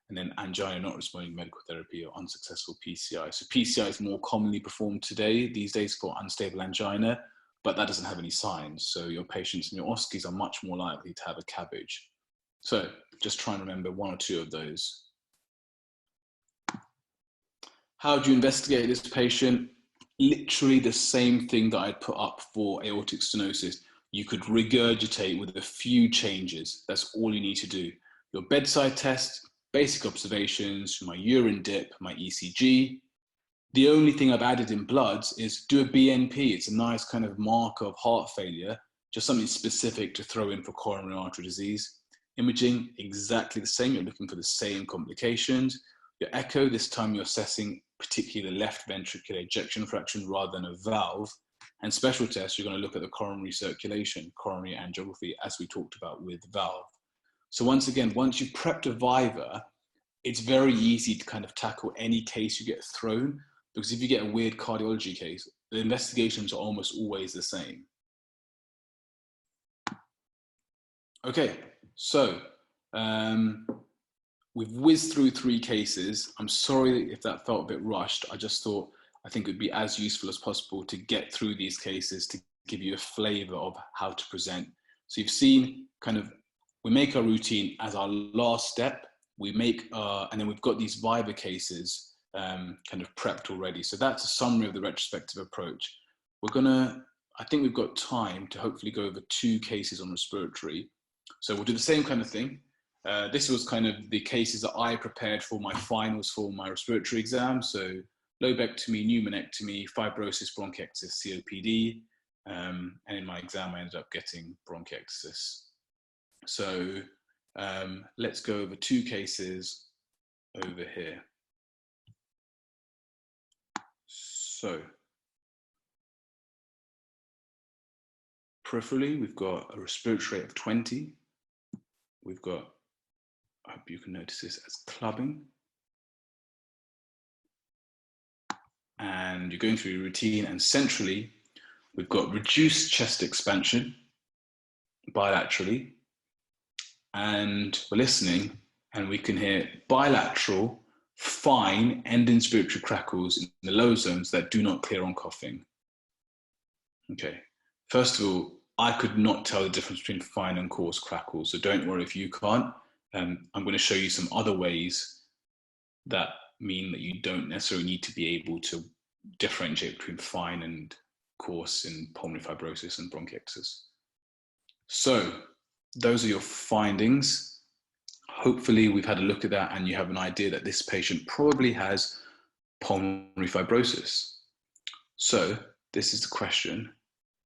And then angina not responding to medical therapy or unsuccessful PCI. So PCI is more commonly performed these days for unstable angina, but that doesn't have any signs. So your patients and your OSCEs are much more likely to have a cabbage. So just try and remember one or two of those. How do you investigate this patient? Literally the same thing that I'd put up for aortic stenosis. You could regurgitate with a few changes. That's all you need to do. Your bedside test, basic observations, my urine dip, my ECG. The only thing I've added in bloods is do a BNP. It's a nice kind of marker of heart failure, just something specific to throw in for coronary artery disease. Imaging, exactly the same. You're looking for the same complications. Your echo, this time you're assessing particularly the left ventricular ejection fraction rather than a valve. And special tests, you're going to look at the coronary circulation, coronary angiography, as we talked about with valve. So once again, once you've prepped a viva, it's very easy to kind of tackle any case you get thrown, because if you get a weird cardiology case, the investigations are almost always the same. Okay, so we've whizzed through 3 cases. I'm sorry if that felt a bit rushed. I think it would be as useful as possible to get through these cases to give you a flavor of how to present. So you've seen we make our routine as our last step. We make, and then we've got these viva cases kind of prepped already. So that's a summary of the retrospective approach. I think we've got time to hopefully go over 2 cases on respiratory. So we'll do the same kind of thing. This was kind of the cases that I prepared for my finals for my respiratory exam. So lobectomy, pneumonectomy, fibrosis, bronchiectasis, COPD. And in my exam, I ended up getting bronchiectasis. So let's go over 2 cases over here. So peripherally, we've got a respiratory rate of 20. We've got, I hope you can notice this as clubbing. And you're going through your routine, and centrally, we've got reduced chest expansion bilaterally. And we're listening, and we can hear bilateral, fine end-inspiratory crackles in the low zones that do not clear on coughing. Okay, first of all, I could not tell the difference between fine and coarse crackles, so don't worry if you can't. I'm going to show you some other ways that mean that you don't necessarily need to be able to differentiate between fine and coarse in pulmonary fibrosis and bronchiectasis. So those are your findings. Hopefully we've had a look at that and you have an idea that this patient probably has pulmonary fibrosis. So this is the question,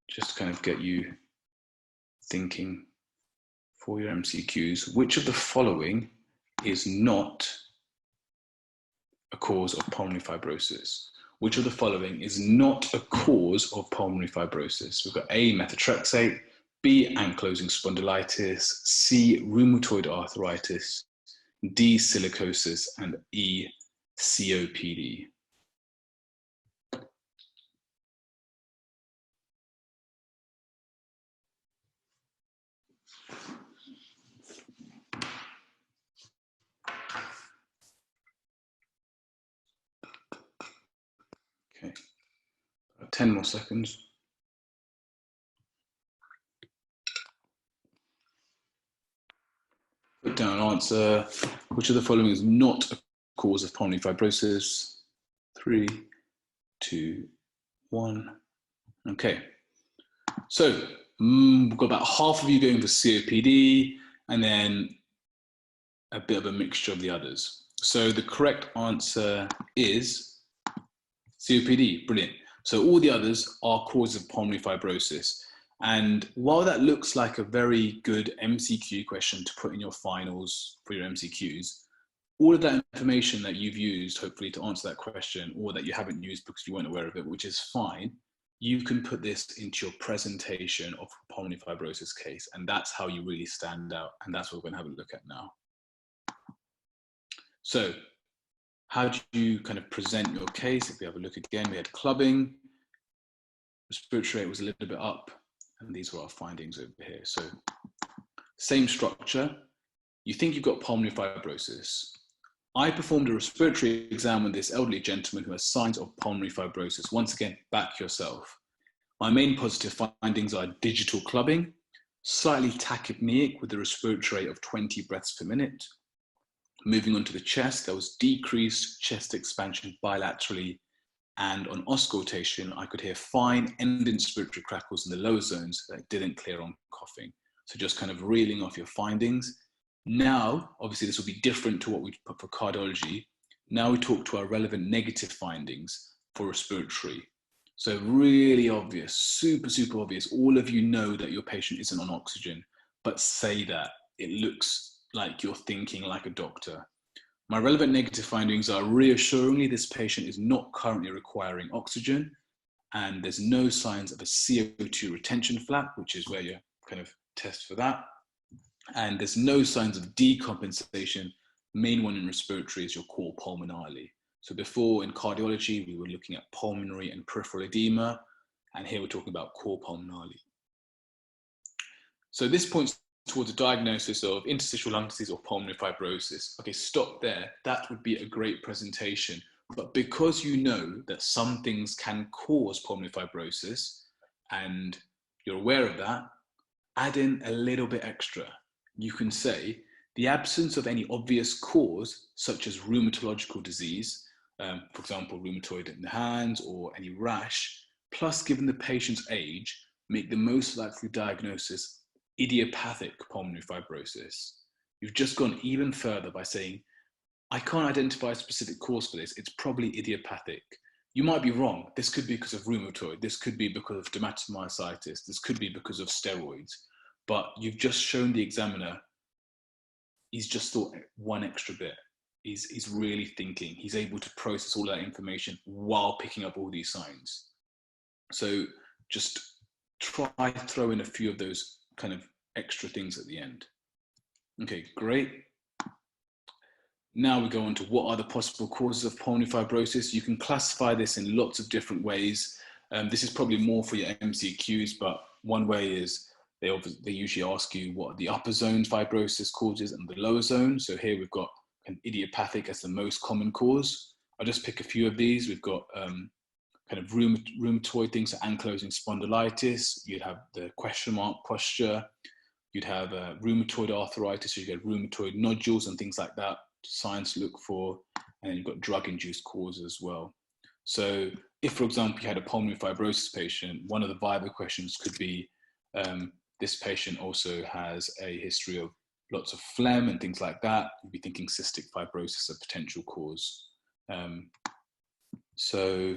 just to kind of get you thinking for your MCQs. Which of the following is not a cause of pulmonary fibrosis? Which of the following is not a cause of pulmonary fibrosis? We've got A, methotrexate, B, ankylosing spondylitis, C, rheumatoid arthritis, D, silicosis, and E, COPD. Okay, 10 more seconds. down an answer. Which of the following is not a cause of pulmonary fibrosis? 3, 2, 1. Okay. So we've got about half of you going for COPD, and then a bit of a mixture of the others. So the correct answer is COPD. Brilliant. So all the others are causes of pulmonary fibrosis. And while that looks like a very good MCQ question to put in your finals for your MCQs, all of that information that you've used, hopefully, to answer that question, or that you haven't used because you weren't aware of it, which is fine, you can put this into your presentation of a pulmonary fibrosis case. And that's how you really stand out. And that's what we're going to have a look at now. So how do you kind of present your case? If we have a look again, we had clubbing, respiratory rate was a little bit up, and these were our findings over here. So same structure. You think you've got pulmonary fibrosis. I performed a respiratory exam with this elderly gentleman who has signs of pulmonary fibrosis. Once again, back yourself. My main positive findings are digital clubbing, slightly tachypneic with a respiratory rate of 20 breaths per minute. Moving on to the chest, there was decreased chest expansion bilaterally, and on auscultation, I could hear fine end-inspiratory crackles in the lower zones that didn't clear on coughing. So just kind of reeling off your findings. Now, obviously this will be different to what we put for cardiology. Now we talk to our relevant negative findings for respiratory. So really obvious, super, super obvious. All of you know that your patient isn't on oxygen, but say that. It looks like you're thinking like a doctor. My relevant negative findings are reassuringly this patient is not currently requiring oxygen, and there's no signs of a CO2 retention flap, which is where you kind of test for that. And there's no signs of decompensation. Main one in respiratory is your cor pulmonale. So before in cardiology, we were looking at pulmonary and peripheral edema, and here we're talking about cor pulmonale. So this points towards a diagnosis of interstitial lung disease or pulmonary fibrosis. Okay, stop there. That would be a great presentation. But because you know that some things can cause pulmonary fibrosis, and you're aware of that, add in a little bit extra. You can say the absence of any obvious cause, such as rheumatological disease, for example, rheumatoid in the hands or any rash, plus given the patient's age, make the most likely diagnosis idiopathic pulmonary fibrosis. You've just gone even further by saying, I can't identify a specific cause for this, it's probably idiopathic. You might be wrong. This could be because of rheumatoid, this could be because of dermatomyositis, this could be because of steroids, but you've just shown the examiner, he's just thought one extra bit. He's really thinking. He's able to process all that information while picking up all these signs. So just try to throw in a few of those kind of extra things at the end. Okay, great. Now we go on to what are the possible causes of pulmonary fibrosis. You can classify this in lots of different ways. This is probably more for your MCQs, but one way is they usually ask you what the upper zone fibrosis causes and the lower zone. So here we've got an idiopathic as the most common cause. I'll just pick a few of these. We've got kind of rheumatoid things, so ankylosing spondylitis. You'd have the question mark posture. You'd have rheumatoid arthritis, so you get rheumatoid nodules and things like that, signs to look for. And then you've got drug-induced causes as well. So if, for example, you had a pulmonary fibrosis patient, one of the viva questions could be, this patient also has a history of lots of phlegm and things like that. You'd be thinking cystic fibrosis, a potential cause. So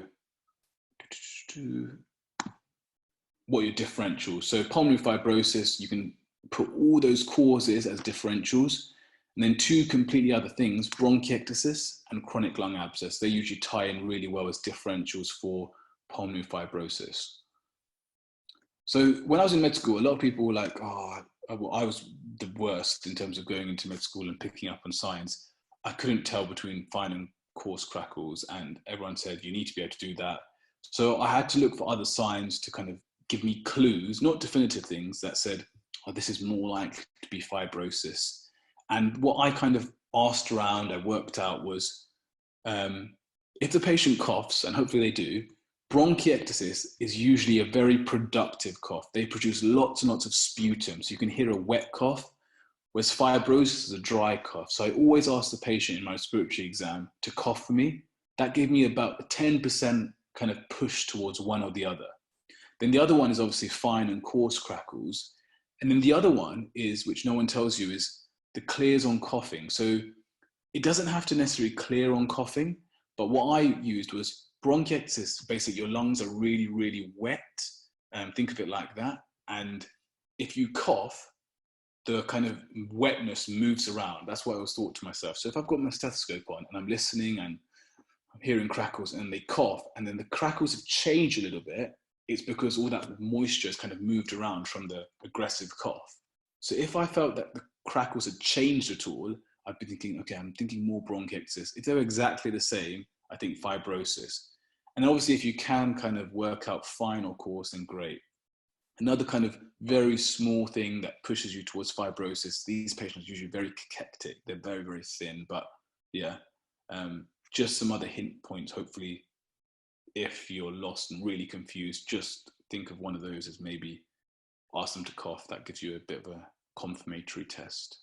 what are your differentials? So pulmonary fibrosis, you can put all those causes as differentials, and then two completely other things, bronchiectasis and chronic lung abscess. They usually tie in really well as differentials for pulmonary fibrosis. So when I was in med school, a lot of people were like, oh, I was the worst in terms of going into med school and picking up on science. I couldn't tell between fine and coarse crackles, and everyone said, you need to be able to do that. So I had to look for other signs to kind of give me clues, not definitive things, that said, oh, this is more likely to be fibrosis. And what I kind of asked around, I worked out was, if the patient coughs, and hopefully they do, bronchiectasis is usually a very productive cough. They produce lots and lots of sputum. So you can hear a wet cough, whereas fibrosis is a dry cough. So I always ask the patient in my respiratory exam to cough for me. That gave me about a 10% kind of push towards one or the other. Then the other one is obviously fine and coarse crackles. And then the other one is, which no one tells you, is the clears on coughing. So it doesn't have to necessarily clear on coughing, but what I used was bronchiectasis. Basically, your lungs are really, really wet. Think of it like that. And if you cough, the kind of wetness moves around. That's what I always thought to myself. So if I've got my stethoscope on and I'm listening and I'm hearing crackles and they cough, and then the crackles have changed a little bit, it's because all that moisture has kind of moved around from the aggressive cough. So if I felt that the crackles had changed at all, I'd be thinking, okay, I'm thinking more bronchiectasis. If they're exactly the same, I think fibrosis. And obviously, if you can kind of work out fine or coarse, then great. Another kind of very small thing that pushes you towards fibrosis, these patients are usually very cachectic. They're very, very thin, but yeah, just some other hint points. Hopefully, if you're lost and really confused, just think of one of those as maybe ask them to cough. That gives you a bit of a confirmatory test.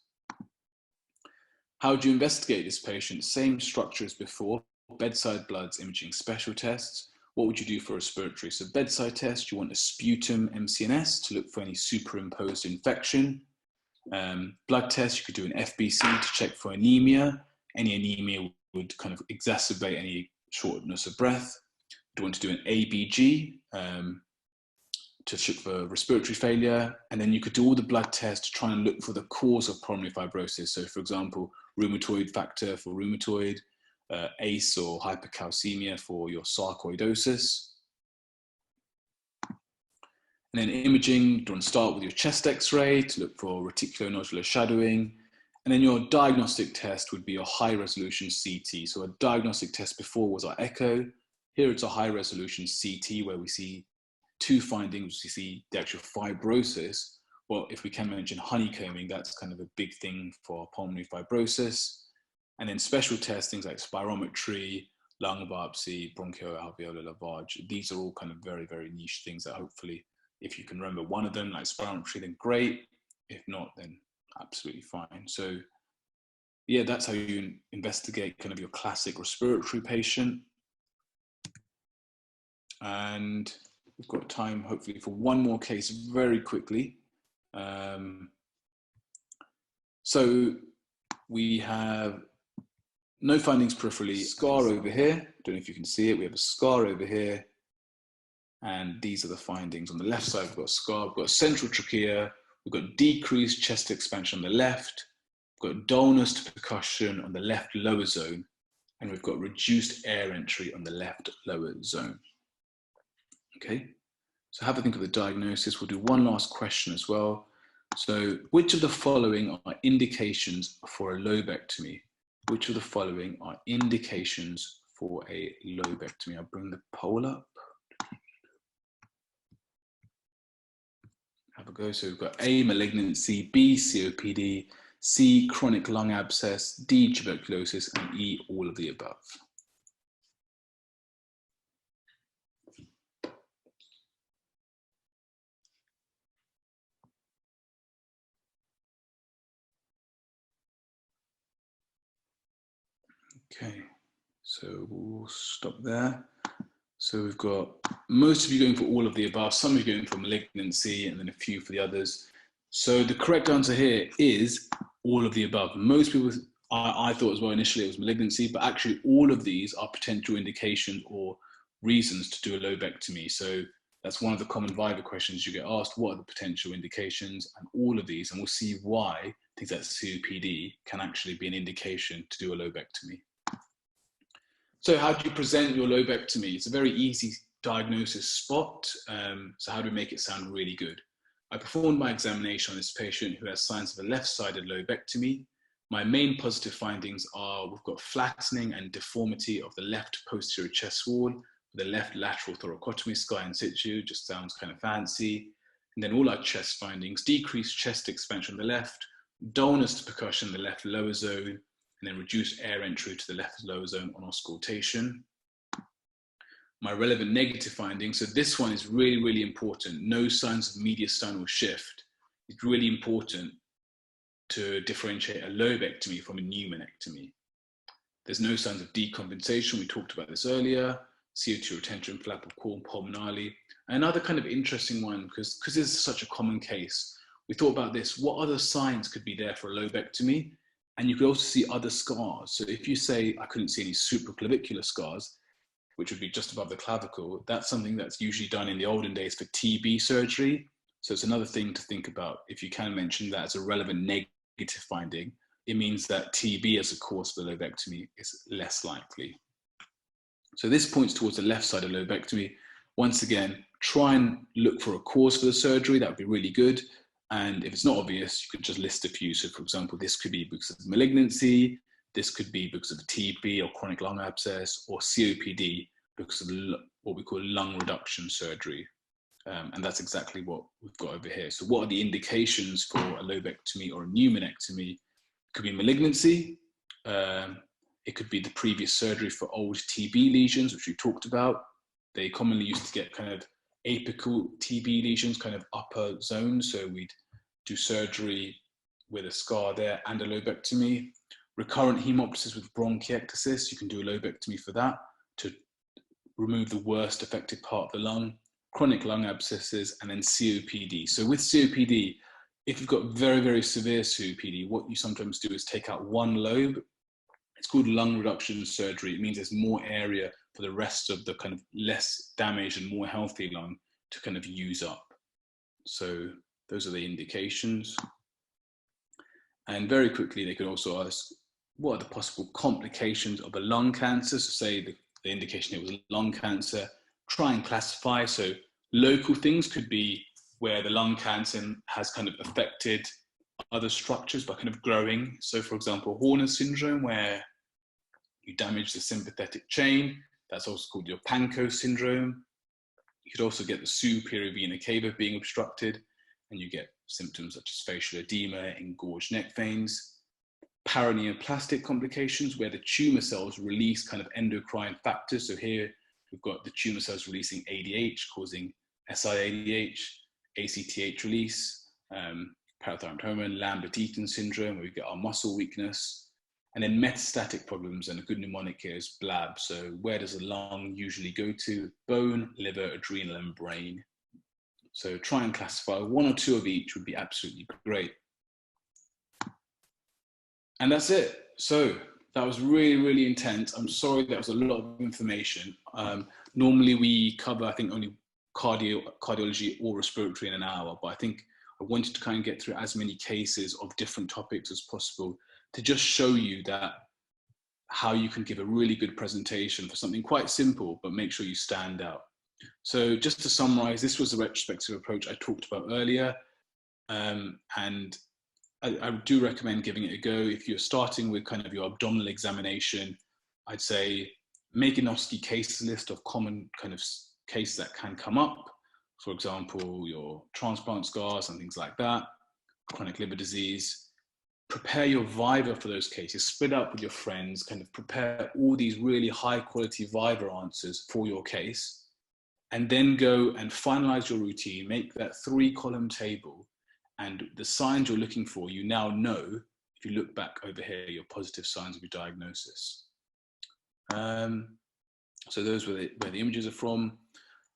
How do you investigate this patient? Same structure as before, bedside bloods, imaging, special tests. What would you do for respiratory? So bedside test, you want a sputum MCNS to look for any superimposed infection. Blood test, you could do an FBC to check for anemia. Any anemia would kind of exacerbate any shortness of breath. You want to do an ABG to check for respiratory failure. And then you could do all the blood tests to try and look for the cause of pulmonary fibrosis. So for example, rheumatoid factor for rheumatoid, ACE or hypercalcemia for your sarcoidosis. And then imaging, you want to start with your chest x-ray to look for reticulonodular shadowing. And then your diagnostic test would be a high resolution CT. So a diagnostic test before was our echo. Here it's a high resolution CT where we see two findings. We see the actual fibrosis. Well, if we can mention honeycombing, that's kind of a big thing for pulmonary fibrosis. And then special tests, things like spirometry, lung biopsy, bronchoalveolar lavage. These are all kind of very, very niche things that hopefully, if you can remember one of them, like spirometry, then great. If not, then absolutely fine. So yeah, that's how you investigate kind of your classic respiratory patient. And we've got time, hopefully, for one more case very quickly. So we have no findings peripherally, scar over here. Don't know if you can see it. We have a scar over here. And these are the findings. On the left side, we've got a scar. We've got central trachea. We've got decreased chest expansion on the left. We've got dullness to percussion on the left lower zone. And we've got reduced air entry on the left lower zone. Okay, so have a think of the diagnosis. We'll do one last question as well. So which of the following are indications for a lobectomy? Which of the following are indications for a lobectomy? I'll bring the poll up. Have a go. So we've got A, malignancy, B, COPD, C, chronic lung abscess, D, tuberculosis, and E, all of the above. Okay, so we'll stop there. So we've got most of you going for all of the above, some of you going for malignancy, and then a few for the others. So the correct answer here is all of the above. Most people, I thought as well initially it was malignancy, but actually all of these are potential indications or reasons to do a lobectomy. So that's one of the common Viva questions you get asked, what are the potential indications? And all of these, and we'll see why things like COPD can actually be an indication to do a lobectomy. So how do you present your lobectomy? It's a very easy diagnosis spot. So how do we make it sound really good? I performed my examination on this patient who has signs of a left-sided lobectomy. My main positive findings are we've got flattening and deformity of the left posterior chest wall, the left lateral thoracotomy scar in situ, just sounds kind of fancy. And then all our chest findings, decreased chest expansion on the left, dullness to percussion in the left lower zone, and then reduced air entry to the left lower zone on auscultation. My relevant negative findings, so this one is really, really important. No signs of mediastinal shift. It's really important. to differentiate a lobectomy from a pneumonectomy. There's no signs of decompensation. We talked about this earlier. CO2 retention, flap of corn pulmonale. Another kind of interesting one, because this is such a common case, we thought about this, what other signs could be there for a lobectomy? And you could also see other scars. So if you say, I couldn't see any supraclavicular scars, which would be just above the clavicle, that's something that's usually done in the olden days for TB surgery. So it's another thing to think about. If you can mention that as a relevant negative finding, it means that TB as a cause for lobectomy is less likely. So this points towards the left side of lobectomy. Once again, try and look for a cause for the surgery. That would be really good. And if it's not obvious, you could just list a few. So for example, this could be because of malignancy. This could be because of TB or chronic lung abscess, or COPD because of what we call lung reduction surgery. And that's exactly what we've got over here. So what are the indications for a lobectomy or a pneumonectomy? It could be malignancy. It could be the previous surgery for old TB lesions, which we talked about. They commonly used to get kind of apical TB lesions, kind of upper zone. So we'd do surgery with a scar there and a lobectomy. Recurrent hemoptysis with bronchiectasis, you can do a lobectomy for that to remove the worst affected part of the lung. Chronic lung abscesses, and then COPD. So with COPD, if you've got very, very severe COPD, what you sometimes do is take out one lobe. It's called lung reduction surgery. It means there's more area for the rest of the kind of less damaged and more healthy lung to kind of use up. So those are the indications. And very quickly, they could also ask, what are the possible complications of a lung cancer? So say the indication it was lung cancer. Try and classify. So local things could be where the lung cancer has kind of affected other structures by kind of growing. So for example, Horner syndrome, where you damage the sympathetic chain. That's also called your Pancoast syndrome. You could also get the superior vena cava being obstructed, and you get symptoms such as facial edema, engorged neck veins. Paraneoplastic complications, where the tumor cells release kind of endocrine factors. So here we've got the tumor cells releasing ADH, causing SIADH, ACTH release, parathyroid hormone, Lambert-Eaton syndrome, where we get our muscle weakness. And then metastatic problems, and a good mnemonic here is BLAB. So where does the lung usually go to? Bone, liver, adrenal, and brain. So try and classify one or two of each would be absolutely great. And that's it. So that was really, really intense. I'm sorry that was a lot of information. Normally we cover, I think, only cardiology or respiratory in an hour, but I think I wanted to kind of get through as many cases of different topics as possible to just show you that how you can give a really good presentation for something quite simple, but make sure you stand out. So just to summarize, this was the retrospective approach I talked about earlier. And I do recommend giving it a go. If you're starting with kind of your abdominal examination, I'd say make an OSCE case list of common kind of cases that can come up. For example, your transplant scars and things like that, chronic liver disease. Prepare your viva for those cases, split up with your friends, kind of prepare all these really high quality viva answers for your case, and then go and finalize your routine, make that 3-column table, and the signs you're looking for, you now know, if you look back over here, your positive signs of your diagnosis. So those were where the images are from.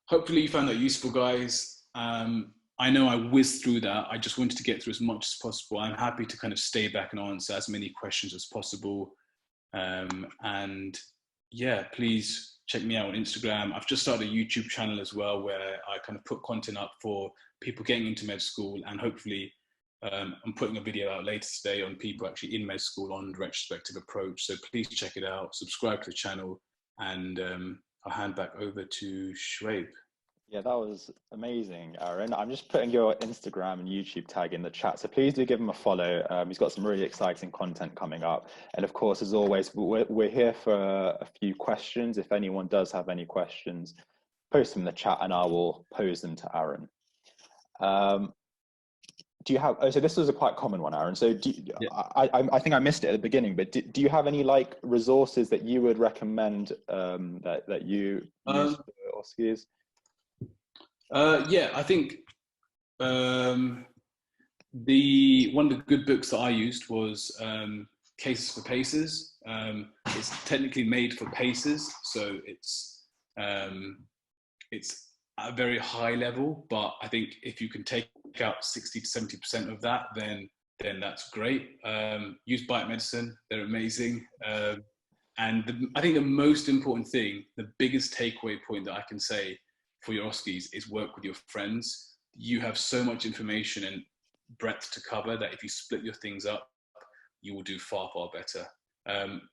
Hopefully you found that useful, guys. I know I whizzed through that. I just wanted to get through as much as possible. I'm happy to kind of stay back and answer as many questions as possible. And yeah, please check me out on Instagram. I've just started a YouTube channel as well, where I kind of put content up for people getting into med school, and hopefully I'm putting a video out later today on people actually in med school on the retrospective approach. So please check it out, subscribe to the channel, and I'll hand back over to Shoaib. Yeah, that was amazing, Aaron. I'm just putting your Instagram and YouTube tag in the chat, so please do give him a follow. He's got some really exciting content coming up. And of course, as always, we're here for a few questions. If anyone does have any questions, post them in the chat and I will pose them to Aaron. Do you have, so this was a quite common one, Aaron. So yeah. I think I missed it at the beginning, but do you have any like resources that you would recommend that you use for OSCEs? Yeah, I think One of the good books that I used was Cases for Pacers. It's technically made for pacers, so it's at a very high level. But I think if you can take out 60 to 70% of that, then that's great. Use Bite Medicine; they're amazing. And I think the most important thing, the biggest takeaway point that I can say for your OSCEs is work with your friends. You have so much information and breadth to cover that if you split your things up, you will do far, far better.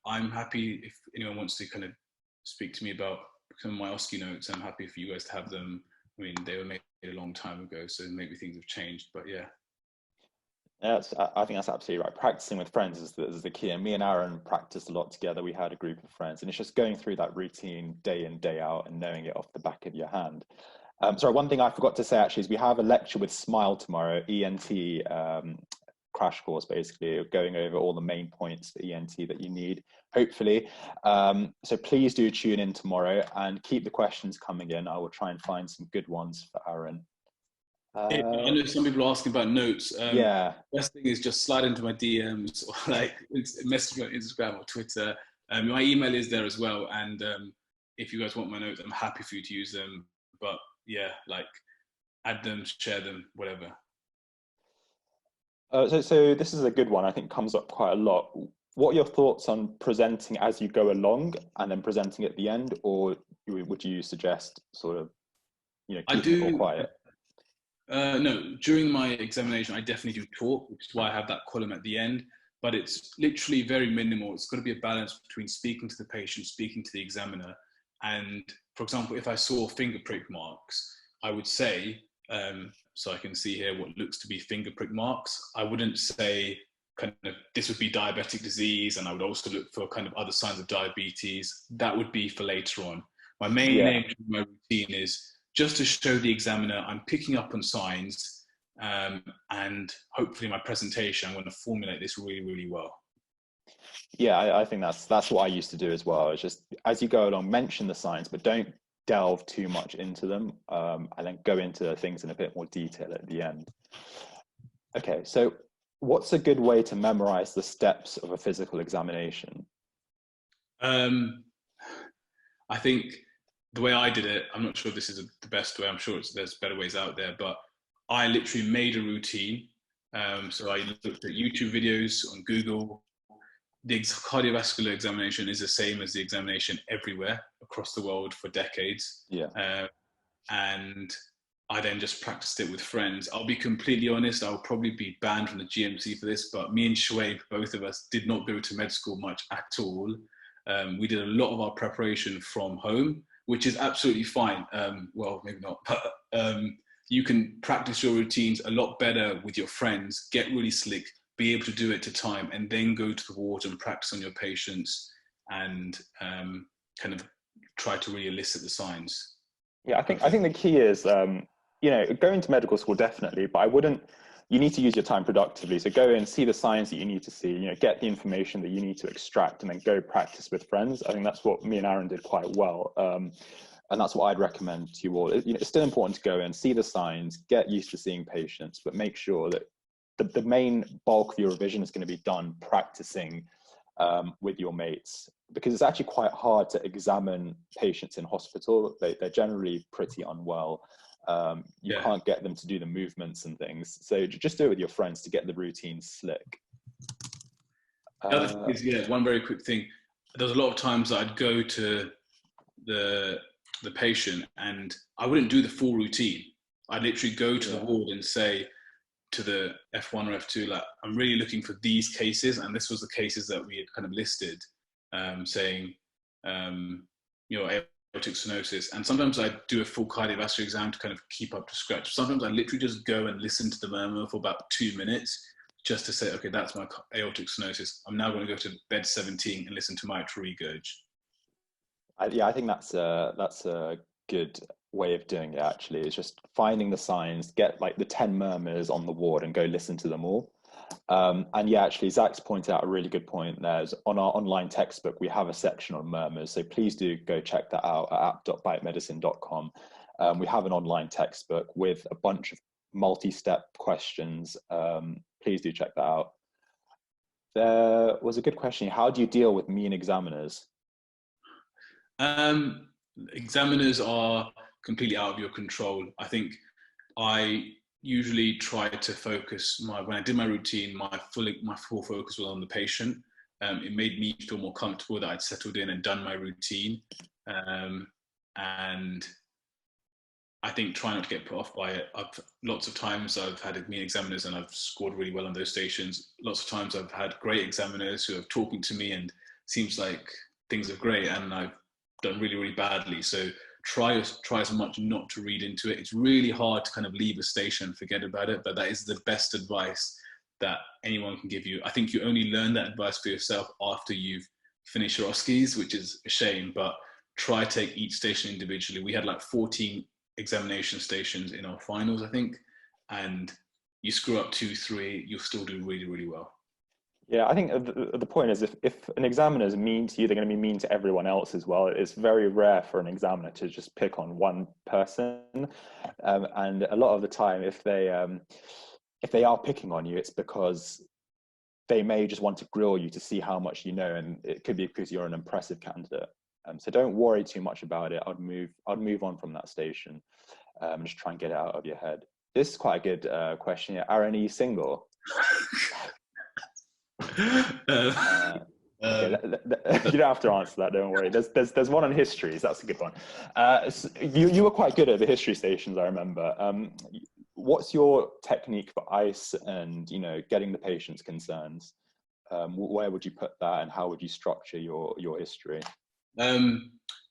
I'm happy if anyone wants to kind of speak to me about some of my OSCE notes. I'm happy for you guys to have them. I mean, they were made a long time ago, so maybe things have changed, but yeah. I think that's absolutely right. Practicing with friends is the key. And me and Aaron practiced a lot together. We had a group of friends, and it's just going through that routine day in, day out and knowing it off the back of your hand. Sorry, one thing I forgot to say actually is we have a lecture with Smile tomorrow, ENT crash course, basically going over all the main points for ENT that you need, hopefully. So please do tune in tomorrow and keep the questions coming in. I will try and find some good ones for Aaron. I know some people are asking about notes. Yeah. Best thing is just slide into my DMs or like message me on Instagram or Twitter. My email is there as well. And if you guys want my notes, I'm happy for you to use them. But yeah, like add them, share them, whatever. So this is a good one. I think comes up quite a lot. What are your thoughts on presenting as you go along and then presenting at the end, or would you suggest sort of, keeping it all quiet? No, during my examination, I definitely do talk, which is why I have that column at the end. But it's literally very minimal. It's got to be a balance between speaking to the patient, speaking to the examiner. And for example, if I saw finger prick marks, I would say, so I can see here what looks to be finger prick marks. I wouldn't say kind of this would be diabetic disease, and I would also look for kind of other signs of diabetes. That would be for later on. My main aim in my routine is just to show the examiner I'm picking up on signs, and hopefully my presentation, I'm going to formulate this really, really well. Yeah, I think that's what I used to do as well. It's just as you go along, mention the signs, but don't delve too much into them, and then go into things in a bit more detail at the end. Okay, so what's a good way to memorize the steps of a physical examination? I think the way I did it, I'm not sure this is the best way. I'm sure there's better ways out there, but I literally made a routine. So I looked at YouTube videos on Google. The cardiovascular examination is the same as the examination everywhere across the world for decades. Yeah. And I then just practiced it with friends. I'll be completely honest, I'll probably be banned from the GMC for this, but me and Shoaib, both of us, did not go to med school much at all. We did a lot of our preparation from home, which is absolutely fine. Well, maybe not, but you can practice your routines a lot better with your friends, get really slick, be able to do it to time, and then go to the ward and practice on your patients and kind of try to really elicit the signs. Yeah, I think the key is, going to medical school, definitely, but you need to use your time productively. So go in, see the signs that you need to see, get the information that you need to extract, and then go practice with friends. I think that's what me and Aaron did quite well. And that's what I'd recommend to you all. It's still important to go in, see the signs, get used to seeing patients, but make sure that the main bulk of your revision is going to be done practicing with your mates, because it's actually quite hard to examine patients in hospital. They're generally pretty unwell. You can't get them to do the movements and things. So just do it with your friends to get the routine slick. The other thing is, one very quick thing. There was a lot of times that I'd go to the patient and I wouldn't do the full routine. I'd literally go to the ward and say to the F1 or F2, like, I'm really looking for these cases, and this was the cases that we had kind of listed, saying, aortic stenosis. And sometimes I do a full cardiovascular exam to kind of keep up to scratch. Sometimes I literally just go and listen to the murmur for about 2 minutes just to say, okay, that's my aortic stenosis. I'm now going to go to bed 17 and listen to mitral regurg. I think that's a good way of doing it, actually. Is just finding the signs, get like the 10 murmurs on the ward and go listen to them all. And yeah, actually, Zach's pointed out a really good point. There's on our online textbook, we have a section on murmurs. So please do go check that out at app.bitemedicine.com. We have an online textbook with a bunch of multi-step questions. Please do check that out. There was a good question. How do you deal with mean examiners? Examiners are completely out of your control. I think I usually try to focus when I did my routine, my full focus was on the patient. It made me feel more comfortable that I'd settled in and done my routine. And I think try not to get put off by it. Lots of times I've had mean examiners and I've scored really well on those stations. Lots of times I've had great examiners who are talking to me and seems like things are great, and I've done really, really badly. So try as much not to read into it. It's really hard to kind of leave a station and forget about it, but that is the best advice that anyone can give you. I think you only learn that advice for yourself after you've finished your OSCEs, which is a shame, but try take each station individually. We had like 14 examination stations in our finals, I think, and you screw up 2, 3, you'll still do really, really well. Yeah, I think the point is if an examiner is mean to you, they're going to be mean to everyone else as well. It's very rare for an examiner to just pick on one person, and a lot of the time, if they are picking on you, it's because they may just want to grill you to see how much you know, and it could be because you're an impressive candidate. So don't worry too much about it. I'd move on from that station, and just try and get it out of your head. This is quite a good question. Aaron, are you single? Okay, you don't have to answer that. Don't worry. There's one on histories. That's a good one. So you were quite good at the history stations, I remember. What's your technique for ICE and getting the patient's concerns? Where would you put that, and how would you structure your history?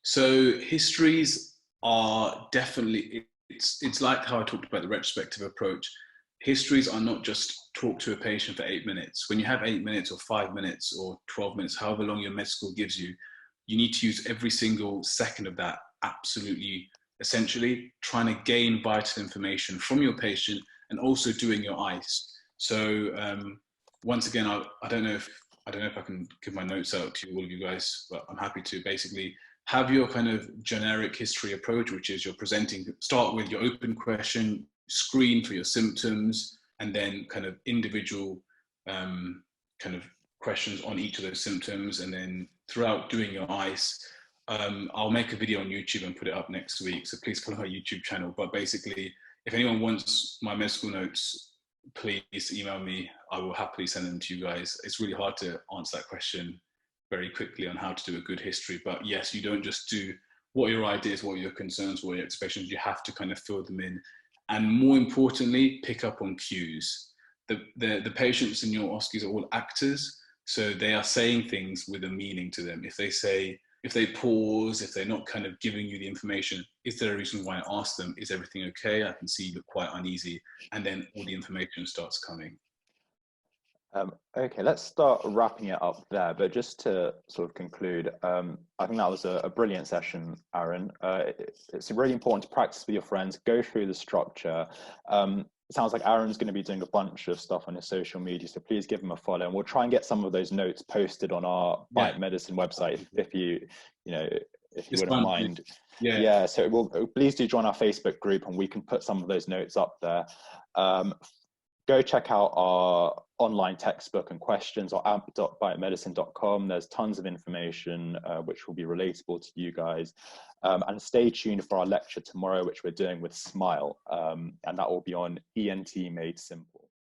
So histories are definitely, it's like how I talked about the retrospective approach. Histories are not just talk to a patient for 8 minutes. When you have 8 minutes or 5 minutes or 12 minutes, however long your med school gives you, you need to use every single second of that absolutely, essentially trying to gain vital information from your patient and also doing your ICE. So once again, I don't know if I can give my notes out to all of you guys, but I'm happy to. Basically have your kind of generic history approach, which is you're presenting, start with your open question, screen for your symptoms, and then kind of individual kind of questions on each of those symptoms. And then throughout doing your ICE, I'll make a video on YouTube and put it up next week. So please follow my YouTube channel. But basically, if anyone wants my med school notes, please email me. I will happily send them to you guys. It's really hard to answer that question very quickly on how to do a good history. But yes, you don't just do what are your ideas, what are your concerns, what are your expectations. You have to kind of fill them in. And more importantly, pick up on cues. The patients in your OSCEs are all actors, so they are saying things with a meaning to them. If they pause, if they're not kind of giving you the information, is there a reason why I asked them? Is everything okay? I can see you look quite uneasy. And then all the information starts coming. Okay, let's start wrapping it up there. But just to sort of conclude, I think that was a brilliant session, Aaron. It's really important to practice with your friends, go through the structure. It sounds like Aaron's going to be doing a bunch of stuff on his social media, so please give him a follow, and we'll try and get some of those notes posted on our Bite Medicine website if you wouldn't mind. Yeah. So please do join our Facebook group, and we can put some of those notes up there. Go check out our online textbook and questions or app.biomedicine.com. There's tons of information which will be relatable to you guys. And stay tuned for our lecture tomorrow, which we're doing with Smile. And that will be on ENT Made Simple.